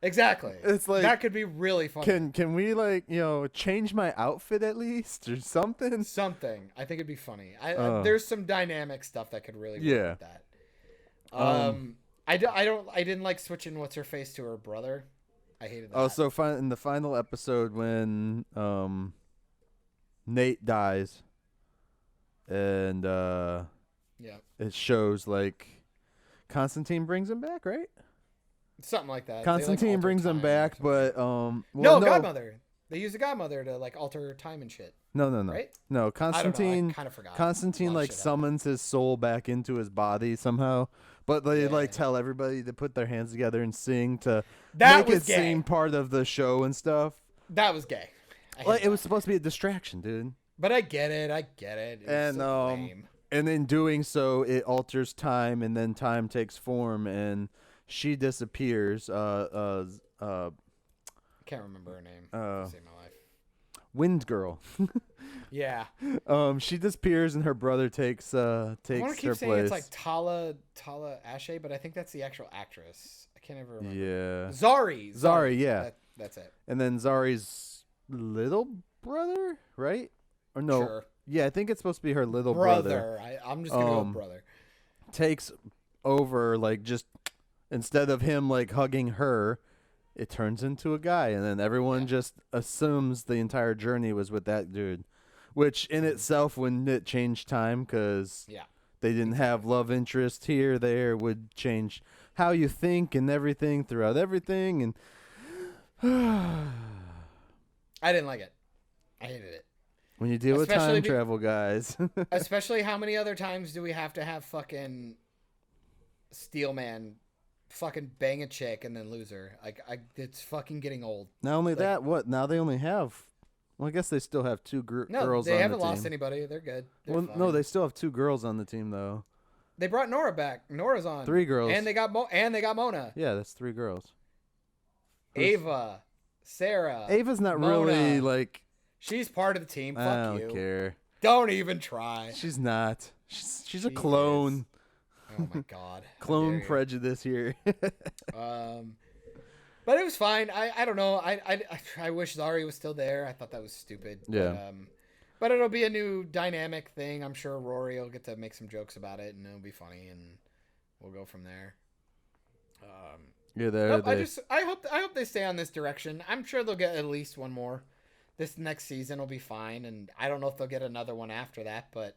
exactly. It's like that could be really funny. Can we like change my outfit at least or something? Something. I think it'd be funny. There's some dynamic stuff that could really work Yeah. with that. I didn't like switching what's her face to her brother. I hated that. Oh, so in the final episode when Nate dies, and yeah, it shows like Constantine brings him back, right? something like that. They, like, Constantine alter brings him time or back, something. but no, Godmother. They use a godmother to like alter time and shit. No. Right? No, I don't know. Constantine. I kind of forgot. Constantine A lot of like shit summons his soul back into his body somehow, but they like Yeah. tell everybody to put their hands together and sing to That make was it gay. seem part of the show and stuff. That was gay. I hate Like it that. was supposed to be a distraction, dude. But I get it. It was And so lame. and in doing so, it alters time, and then time takes form, and she disappears. Can't remember her name. To save my life. Wind Girl. Yeah. She disappears, and her brother takes I want to her keep saying place. it's like Tala Ashe, but I think that's the actual actress. I can't ever remember. Yeah. Zari. Yeah. That's it. And then Zari's little brother, right? Or no? Sure. Yeah, I think it's supposed to be her little brother. I'm just gonna go with brother. Takes over, like, just instead of him like hugging her, it turns into a guy, and then everyone just assumes the entire journey was with that dude, which in itself wouldn't it change time because they didn't have love interest here, there, would change how you think and everything throughout everything, and I didn't like it. I hated it. when you deal with Especially time travel, guys. Especially how many other times do we have to have fucking Steelman fucking bang a chick and then lose her? Like, it's fucking getting old. Not only that, what? Now they only have. Well, I guess they still have two girls on the team. No, they haven't lost anybody. They're good. They're fine. No, they still have two girls on the team though. They brought Nora back. Nora's on. 3 girls. And they got Mona. Yeah, that's 3 girls. Ava, Sarah. Ava's not Mona. really like. She's part of the team. Fuck I you. don't care. Don't even try. She's not. She's a She clone. Oh my god. How Clone dare you. prejudice here. But it was fine. I don't know. I wish Zari was still there. I thought that was stupid. Yeah. But it'll be a new dynamic thing. I'm sure Rory will get to make some jokes about it, and it'll be funny, and we'll go from there. Yeah, Nope, I hope they stay on this direction. I'm sure they'll get at least one more. This next season will be fine, and I don't know if they'll get another one after that, but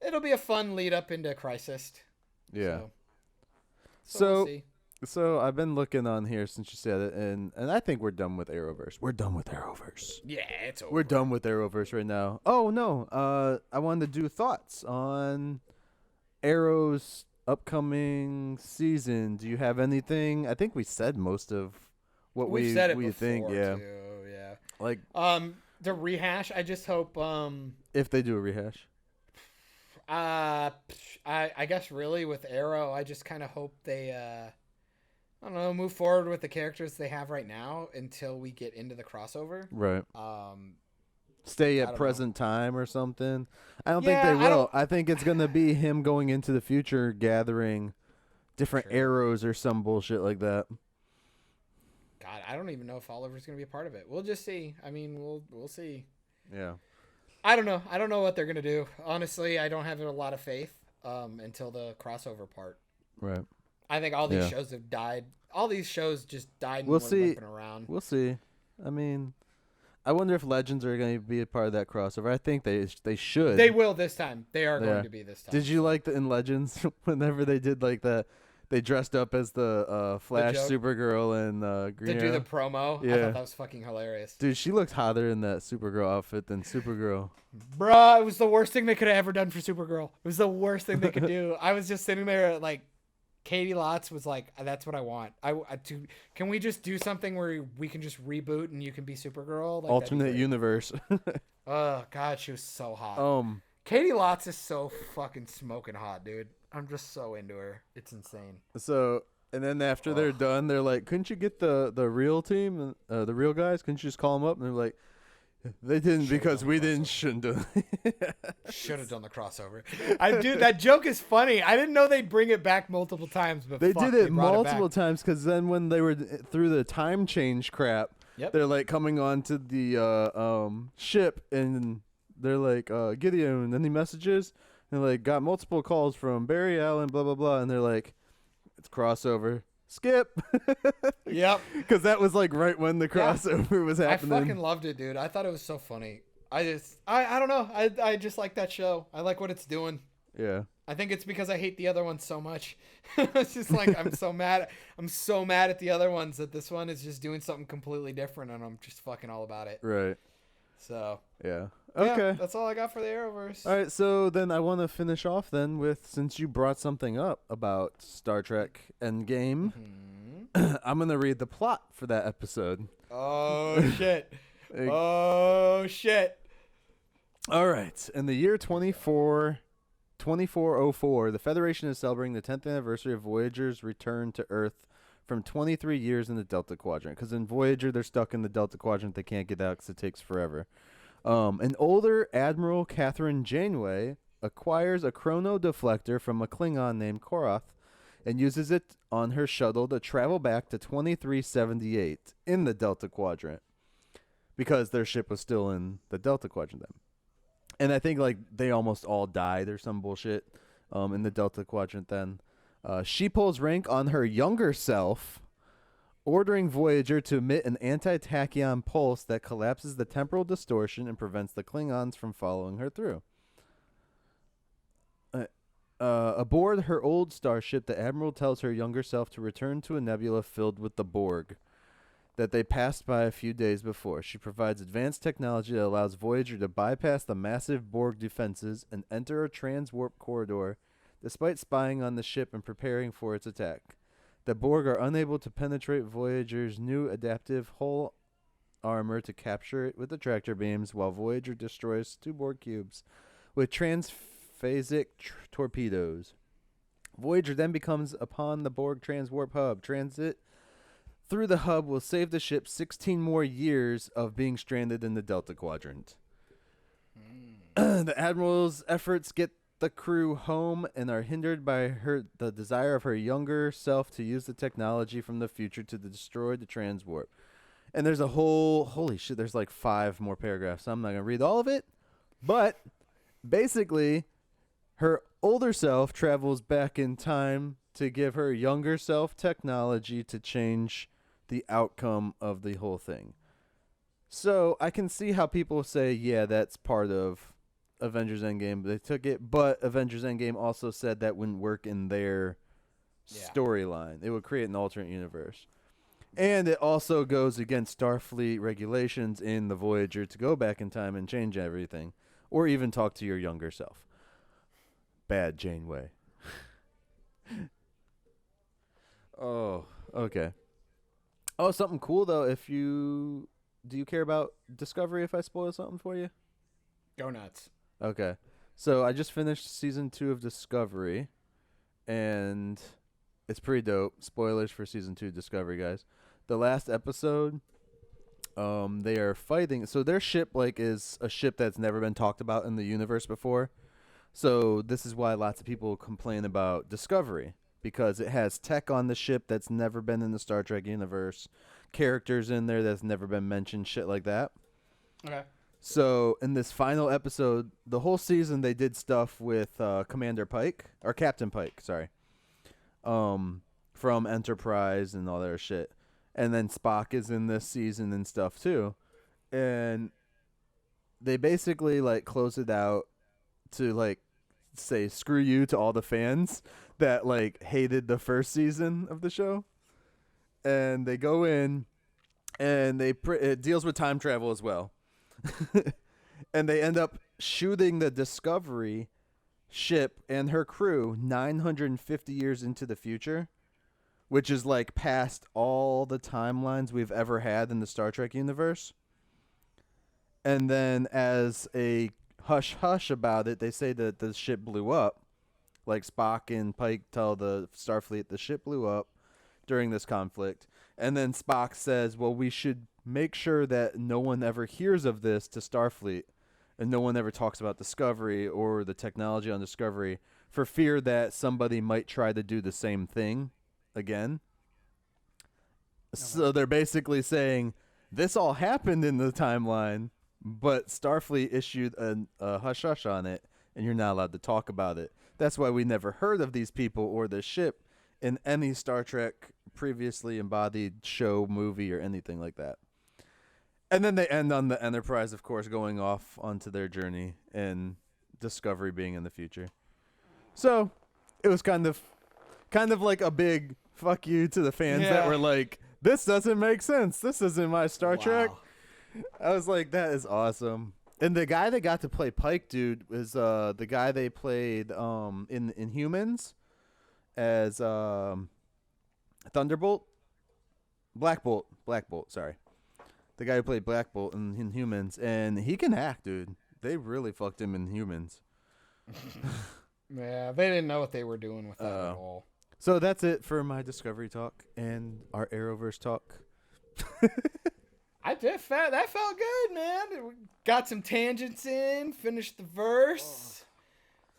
it'll be a fun lead up into Crisis. Yeah. So we'll see. So I've been looking on here since you said it, and I think we're done with Arrowverse. We're done with Arrowverse. Yeah, it's over. We're done with Arrowverse right now. Oh no, I wanted to do thoughts on Arrow's upcoming season. Do you have anything? I think we said most of what We've said it we before, think. Yeah, too, yeah. like the rehash. I just hope. if they do a rehash. I guess really with Arrow, I just kind of hope they I don't know, move forward with the characters they have right now until we get into the crossover. Right. Stay at present time or something. I don't think they will. I think it's gonna be him going into the future, gathering different arrows or some bullshit like that. God, I don't even know if Oliver's gonna be a part of it. We'll just see. I mean, we'll see. Yeah. I don't know. I don't know what they're gonna do. Honestly, I don't have a lot of faith until the crossover part. Right. I think all these shows have died. All these shows just died. And We'll went see. limping around. We'll see. I mean, I wonder if Legends are going to be a part of that crossover. I think they should. They will this time. They are going to be this time. Did you like in Legends whenever they did like they dressed up as the Flash, Supergirl, and Green to Arrow? do the promo? Yeah. I thought that was fucking hilarious. Dude, she looked hotter in that Supergirl outfit than Supergirl. Bruh, it was the worst thing they could have ever done for Supergirl. It was the worst thing they could do. I was just sitting there like, Katie Lotz was like, "That's what I want. Can we just do something where we can just reboot and you can be Supergirl?" Like, Alternate universe. Oh God, she was so hot. Katie Lotz is so fucking smoking hot, dude. I'm just so into her. It's insane. So, and then after they're done, they're like, "Couldn't you get the real team, the real guys? Couldn't you just call them up?" And they're like, "They didn't because we shouldn't do it." Should have done the crossover. Dude, that joke is funny. I didn't know they'd bring it back multiple times, but they did it brought multiple times because then when they were through the time change crap, they're like coming onto the ship and they're like, "Gideon, any messages?" And like got multiple calls from Barry Allen, blah blah blah, and they're like, "It's crossover." Skip. Yep. Because that was like right when the crossover was happening. I fucking loved it, dude. I thought it was so funny. I don't know. I just like that show. I like what it's doing. Yeah. I think it's because I hate the other one so much. It's just like I'm so mad. I'm so mad at the other ones that this one is just doing something completely different, and I'm just fucking all about it. Right. So Yeah. Okay. yeah, that's all I got for the Arrowverse. All right, so then I want to finish off then with, since you brought something up about Star Trek Endgame, I'm going to read the plot for that episode. Oh shit! Oh shit! All right. In the year 2404, the Federation is celebrating the 10th anniversary of Voyager's return to Earth from 23 years in the Delta Quadrant. Because in Voyager, they're stuck in the Delta Quadrant. They can't get out because it takes forever. An older Admiral Catherine Janeway acquires a chrono deflector from a Klingon named Korath and uses it on her shuttle to travel back to 2378 in the Delta Quadrant because their ship was still in the Delta Quadrant then. And I think like they almost all died or some bullshit in the Delta Quadrant then. She pulls rank on her younger self, ordering Voyager to emit an anti-tachyon pulse that collapses the temporal distortion and prevents the Klingons from following her through. Aboard her old starship, the Admiral tells her younger self to return to a nebula filled with the Borg that they passed by a few days before. She provides advanced technology that allows Voyager to bypass the massive Borg defenses and enter a transwarp corridor, despite spying on the ship and preparing for its attack. The Borg are unable to penetrate Voyager's new adaptive hull armor to capture it with the tractor beams, while Voyager destroys 2 Borg cubes with transphasic torpedoes. Voyager then becomes upon the Borg transwarp hub. Transit through the hub will save the ship 16 more years of being stranded in the Delta Quadrant. The Admiral's efforts get the crew home and are hindered by the desire of her younger self to use the technology from the future to destroy the transwarp. And there's a holy shit, there's like 5 more paragraphs. So I'm not going to read all of it. But basically, her older self travels back in time to give her younger self technology to change the outcome of the whole thing. So I can see how people say, yeah, that's part of Avengers Endgame. They took it, but Avengers Endgame also said that wouldn't work in their storyline. It would create an alternate universe. And it also goes against Starfleet regulations in the Voyager to go back in time and change everything, or even talk to your younger self. Bad Janeway. Oh, okay. Oh, something cool though. Do you care about Discovery if I spoil something for you? Go nuts. Okay. So I just finished season 2 of Discovery, and it's pretty dope. Spoilers for season 2 Discovery, guys. The last episode, they are fighting. So their ship is a ship that's never been talked about in the universe before. So this is why lots of people complain about Discovery, because it has tech on the ship that's never been in the Star Trek universe, characters in there that's never been mentioned, shit like that. Okay. So in this final episode, the whole season they did stuff with Commander Pike, or Captain Pike, sorry, from Enterprise and all that shit. And then Spock is in this season and stuff too. And they basically close it out to say screw you to all the fans that hated the first season of the show. And they go in and it deals with time travel as well. And they end up shooting the Discovery ship and her crew 950 years into the future, which is past all the timelines we've ever had in the Star Trek universe. And then as a hush-hush about it, they say that the ship blew up. Spock and Pike tell the Starfleet the ship blew up during this conflict. And then Spock says, well, we should make sure that no one ever hears of this to Starfleet, and no one ever talks about Discovery or the technology on Discovery, for fear that somebody might try to do the same thing again. Okay. So they're basically saying this all happened in the timeline, but Starfleet issued a hush-hush on it, and you're not allowed to talk about it. That's why we never heard of these people or the ship in any Star Trek previously embodied show, movie, or anything like that. And then they end on the Enterprise, of course, going off onto their journey and Discovery being in the future. So it was kind of like a big fuck you to the fans that were like, this doesn't make sense. This isn't my Star Trek. I was like, that is awesome. And the guy that got to play Pike, dude, was the guy they played in Inhumans as Thunderbolt, Black Bolt. Sorry, the guy who played Black Bolt in Inhumans, and he can act, dude. They really fucked him in Humans. Yeah, they didn't know what they were doing with that at all. So that's it for my Discovery talk and our Arrowverse talk. That felt good, man. We got some tangents in, finished the verse.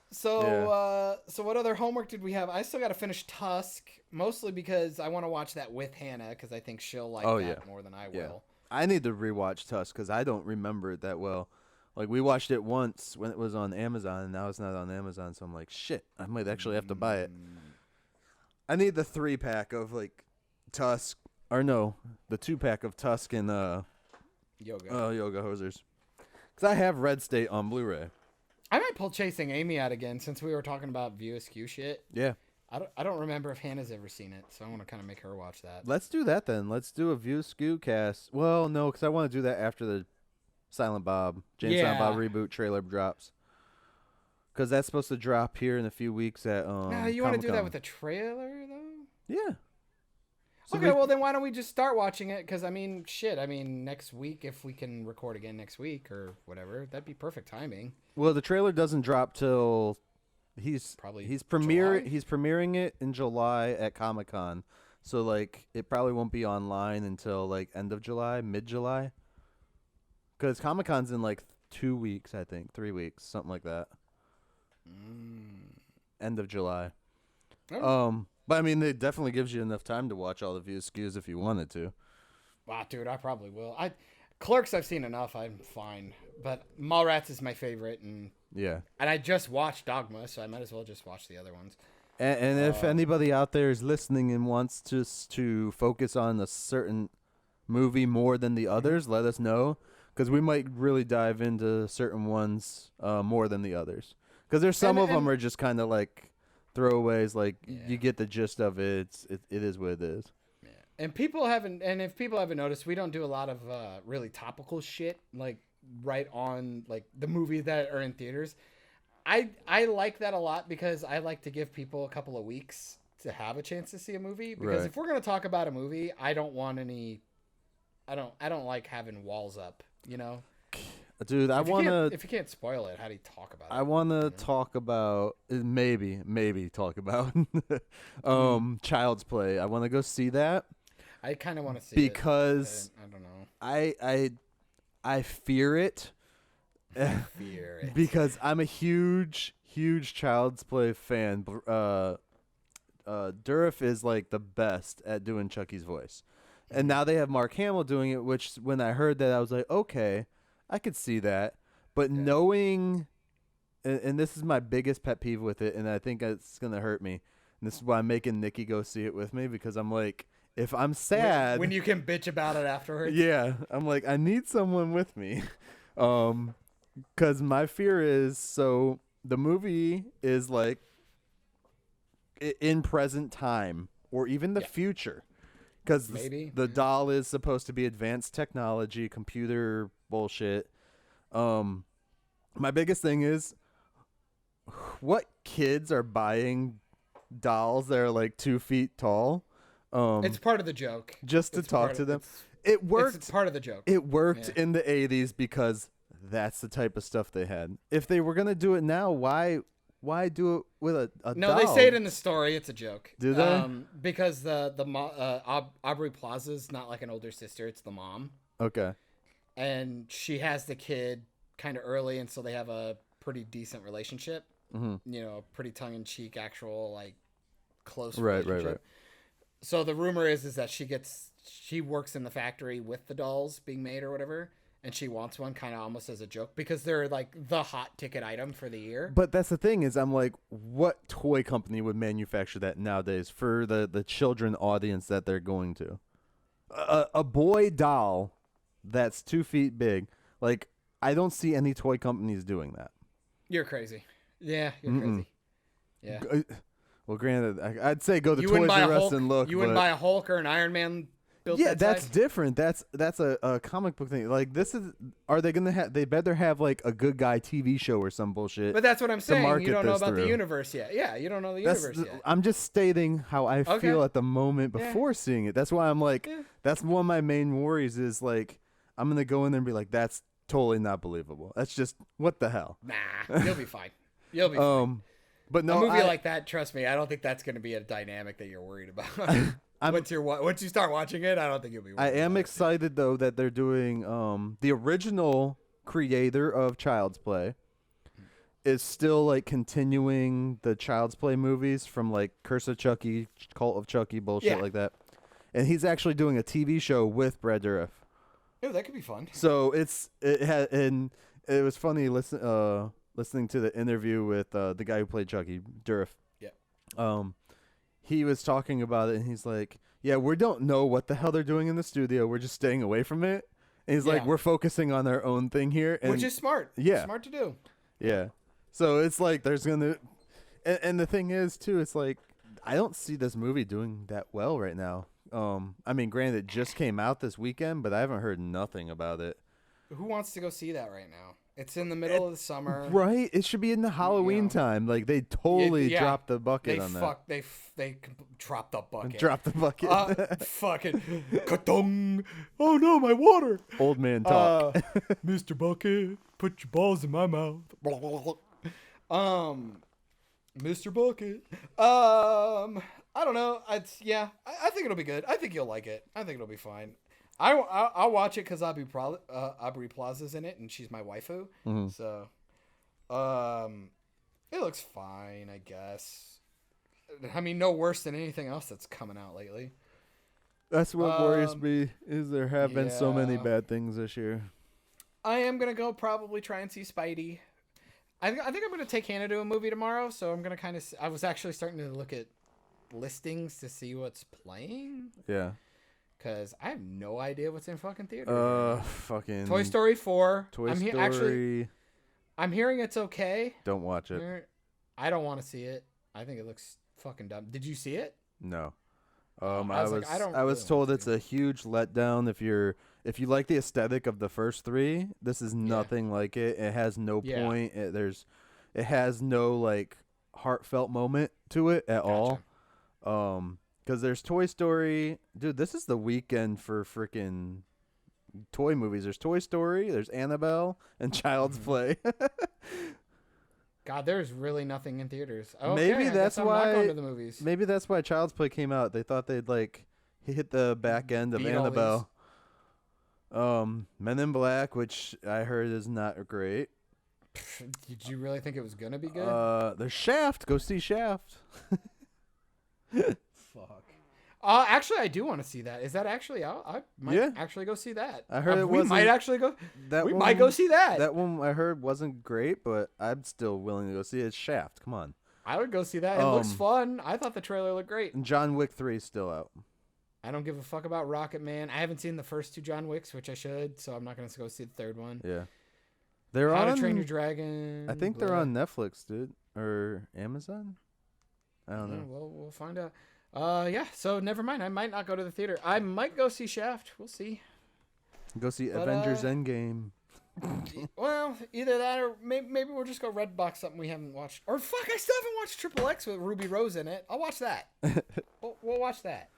So what other homework did we have? I still got to finish Tusk, mostly because I want to watch that with Hannah, because I think she'll like that more than I will. I need to rewatch Tusk because I don't remember it that well. Like, we watched it once when it was on Amazon, and now it's not on Amazon, so I'm like, shit, I might actually have to buy it. I need the 3-pack of, like, Tusk, or no, the 2-pack of Tusk and Yoga Hosers. Because I have Red State on Blu-ray. I might pull Chasing Amy out again, since we were talking about View Askew shit. Yeah. I don't remember if Hannah's ever seen it, so I want to kind of make her watch that. Let's do that then. Let's do a View Askew cast. Well, no, because I want to do that after the Silent Bob, Silent Bob reboot trailer drops. Because that's supposed to drop here in a few weeks at you want to do that with a trailer, though? Yeah. So okay, well, then why don't we just start watching it? Because, next week, if we can record again next week or whatever, that'd be perfect timing. Well, the trailer doesn't drop till he's premiering it in July at Comic-Con. So, like, it probably won't be online until, like, end of July, mid-July. Because Comic-Con's in, like, 2 weeks, I think. 3 weeks, something like that. End of July. Oh. But, I mean, it definitely gives you enough time to watch all the View Askews if you wanted to. Wow, dude, I probably will. Clerks, I've seen enough. I'm fine. But Mallrats is my favorite. And I just watched Dogma, so I might as well just watch the other ones. And if anybody out there is listening and wants to focus on a certain movie more than the others, let us know. Because we might really dive into certain ones more than the others. Because there's some of them are just kind of like throwaways. Like you get the gist of it. It is what it is. Yeah. And if people haven't noticed, we don't do a lot of really topical shit like right on like the movies that are in theaters. I like that a lot because I like to give people a couple of weeks to have a chance to see a movie. Because if we're gonna talk about a movie, I don't like having walls up. You know, dude, if you can't spoil it, how do you talk about it? I want to talk about maybe talk about Child's Play. I want to go see that. I kind of want to see because it. I don't know. I fear it. Fear it because I'm a huge Child's Play fan. Durf is like the best at doing Chucky's voice. And now they have Mark Hamill doing it, which when I heard that, I was like, okay, I could see that. But knowing, and this is my biggest pet peeve with it, and I think it's going to hurt me. And this is why I'm making Nikki go see it with me, because I'm like, if I'm sad. When you can bitch about it afterwards. Yeah. I'm like, I need someone with me. Because my fear is, so the movie is like in present time or even the future. Because the doll is supposed to be advanced technology, computer bullshit. My biggest thing is, what kids are buying dolls that are like 2 feet tall? It's part of the joke. Just to talk to them. It worked. It's part of the joke. It worked in the 80s because that's the type of stuff they had. If they were going to do it now, why do it with a No, doll? they say it in the story. It's a joke. Do they? Because Aubrey Plaza's not like an older sister. It's the mom. Okay. And she has the kid kind of early, and so they have a pretty decent relationship. Mm-hmm. You know, pretty tongue-in-cheek, actual, like, close relationship. Right. So the rumor is that she works in the factory with the dolls being made or whatever, and she wants one kind of almost as a joke because they're like the hot ticket item for the year. But that's the thing is, I'm like, what toy company would manufacture that nowadays for the children audience that they're going to? A boy doll that's 2 feet big. Like, I don't see any toy companies doing that. You're crazy. Yeah, you're crazy. Yeah. Well, granted, I'd say go to You wouldn't Toys buy R a Us Hulk. and look. You wouldn't but- buy a Hulk or an Iron Man built. Yeah, that that's size? different. That's a comic book thing. Like this is. Are they gonna have? They better have like a good guy TV show or some bullshit. But that's what I'm saying. You market don't know this about the through. universe yet. Yeah, you don't know the universe yet. I'm just stating how I Okay. feel at the moment Yeah. before seeing it. That's why I'm like, Yeah. that's one of my main worries is like, I'm gonna go in there and be like, that's totally not believable. That's just what the hell. Nah, you'll be fine. You'll be fine. But no, a movie I- like that, trust me, I don't think that's going to be a dynamic that you're worried about. I'm- once you start watching it, I don't think you'll be worried. I am about it. excited though that they're doing the original creator of Child's Play is still like continuing the Child's Play movies from like Curse of Chucky, Cult of Chucky bullshit Yeah. like that. And he's actually doing a TV show with Brad Dourif. Oh, that could be fun. So it was funny listening to the interview with the guy who played Chucky, Dourif. Yeah. He was talking about it, and he's like, "Yeah, we don't know what the hell they're doing in the studio. We're just staying away from it." And he's like, Yeah. "We're focusing on our own thing here," and Which is smart. Yeah. Smart to do. yeah. So it's like there's gonna, and the thing is too, it's like I don't see this movie doing that well right now. I mean, granted, it just came out this weekend, but I haven't heard nothing about it. Who wants to go see that right now? It's in the middle of the summer. Right? It should be in the Halloween time. Like they totally Yeah. dropped the bucket on that. They dropped the bucket. Drop the bucket. Fucking ka-dong. Oh no, my water. Old man talk. Mr. Bucket, put your balls in my mouth. Mr. Bucket. I don't know. I think it'll be good. I think you'll like it. I think it'll be fine. I'll watch it because Aubrey Plaza's in it and she's my waifu. Mm-hmm. So, it looks fine, I guess. I mean, no worse than anything else that's coming out lately. That's what worries me. Is there have been so many yeah. bad things this year. I am gonna go probably try and see Spidey. I think I'm gonna take Hannah to a movie tomorrow, so I'm gonna kind of. I was actually starting to look at listings to see what's playing, Yeah. cause I have no idea what's in fucking theater. Fucking Toy Story 4. Toy I'm Story. Actually, I'm hearing it's okay. Don't watch it. I don't want to see it. I think it looks fucking dumb. Did you see it? No. I I was was like, I don't I was really told want it's to. a huge letdown if you like the aesthetic of the first three. This is nothing like it. It has no Yeah. point. It has no like heartfelt moment to it at all. Because there's Toy Story. Dude, this is the weekend for freaking toy movies. There's Toy Story, there's Annabelle, and Child's Mm-hmm. Play. God, there's really nothing in theaters. Okay, Maybe I guess that's I'm why- not going to the movies. Maybe that's why Child's Play came out. They thought they'd like hit the back end of Beat all Annabelle. Men in Black, which I heard is not great. Did you really think it was gonna be good? There's Shaft. Go see Shaft. Fuck. Actually, I do want to see that. Is that actually out? I might Yeah. actually go see that. I heard it We might wasn't- actually go. That We one, might go see that. That one I heard wasn't great, but I'm still willing to go see it. It's Shaft. Come on. I would go see that. It looks Um, fun. I thought the trailer looked great. And John Wick 3 is still out. I don't give a fuck about Rocket Man. I haven't seen the first two John Wicks, which I should, so I'm not gonna go see the third one. Yeah. They're How on. to Train Your Dragon. I think they're blah. on Netflix, dude, or Amazon. I don't Yeah, know. well, we'll find out. Yeah. So never mind. I might not go to the theater. I might go see Shaft. We'll see. Go see But, Avengers Endgame. Well, either that or maybe we'll just go Redbox something we haven't watched. Or fuck, I still haven't watched Triple X with Ruby Rose in it. I'll watch that. we'll watch that.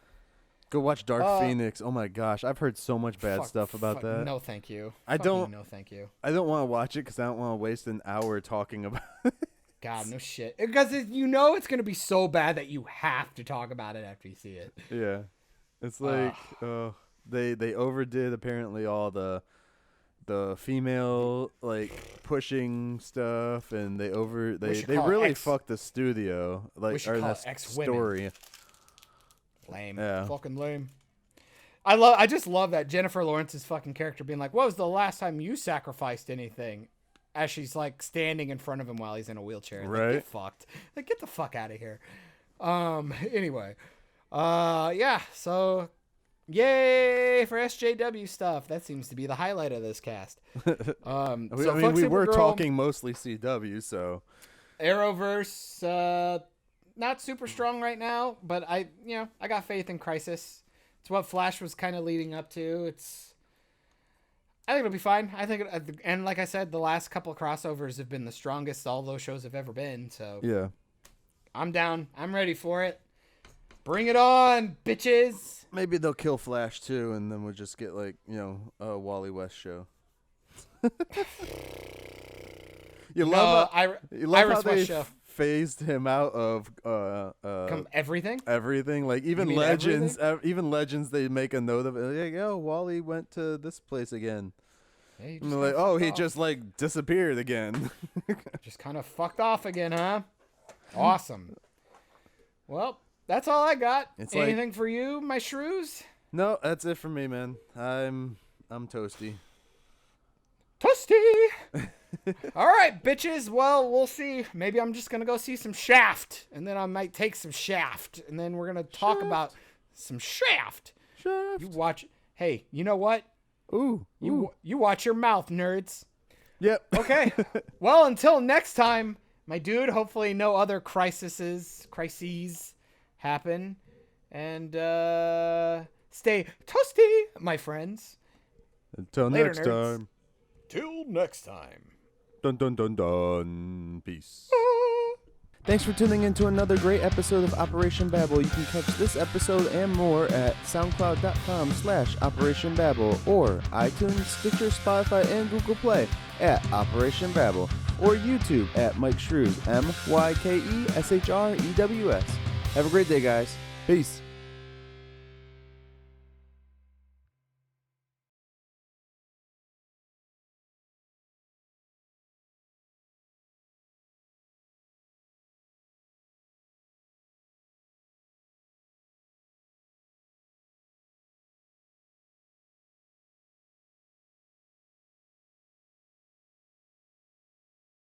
Go watch Dark Phoenix. Oh my gosh, I've heard so much bad Fuck, stuff about fuck, that. No, thank you. I Fucking don't- No, thank you. I don't want to watch it because I don't want to waste an hour talking about it. God, no shit. Because you know it's gonna be so bad that you have to talk about it after you see it. Yeah, it's like they overdid apparently all the female like pushing stuff, and they should they call it really X- fucked the studio we like should or call the it X-Women. story. Lame. Yeah. Fucking lame. I just love that Jennifer Lawrence's fucking character being like, "What was the last time you sacrificed anything?" As she's like standing in front of him while he's in a wheelchair. Like, Right. get fucked. Like, get the fuck out of here. Anyway. Yeah. So, yay for SJW stuff. That seems to be the highlight of this cast. We Fuck were Supergirl, talking mostly CW, so Arrowverse. not super strong right now, but I got faith in Crisis. It's what Flash was kind of leading up to. I think it'll be fine. And like I said, the last couple of crossovers have been the strongest all those shows have ever been. So Yeah. I'm down. I'm ready for it. Bring it on, bitches. Maybe they'll kill Flash too, and then we'll just get like, a Wally West show. You love how Iris they West show. phased him out of Everything? everything. Like even mean Legends, even Legends, they make a note of it. Like, oh, Wally went to this place again. Yeah, he And they're like, oh, he just like disappeared again. just kind of fucked off again, huh? Awesome. Well, that's all I got. It's like- Anything for you, my shrews? No, that's it for me, man. I'm toasty. Toasty. All right, bitches. Well, we'll see. Maybe I'm just going to go see some Shaft, and then I might take some Shaft, and then we're going to talk about some Shaft. Shaft. You watch. Hey, you know what? Ooh. You watch your mouth, nerds. Yep. Okay. Well, until next time, my dude, hopefully no other crises happen. And stay toasty, my friends. Until Later, next nerds. time. Till next time. Dun dun dun dun. Peace. Thanks for tuning in to another great episode of Operation Babble. You can catch this episode and more at soundcloud.com/Operation Babble or iTunes, Stitcher, Spotify, and Google Play at Operation Babble or YouTube at Myke Shrews, MYKESHREWS. Have a great day, guys. Peace.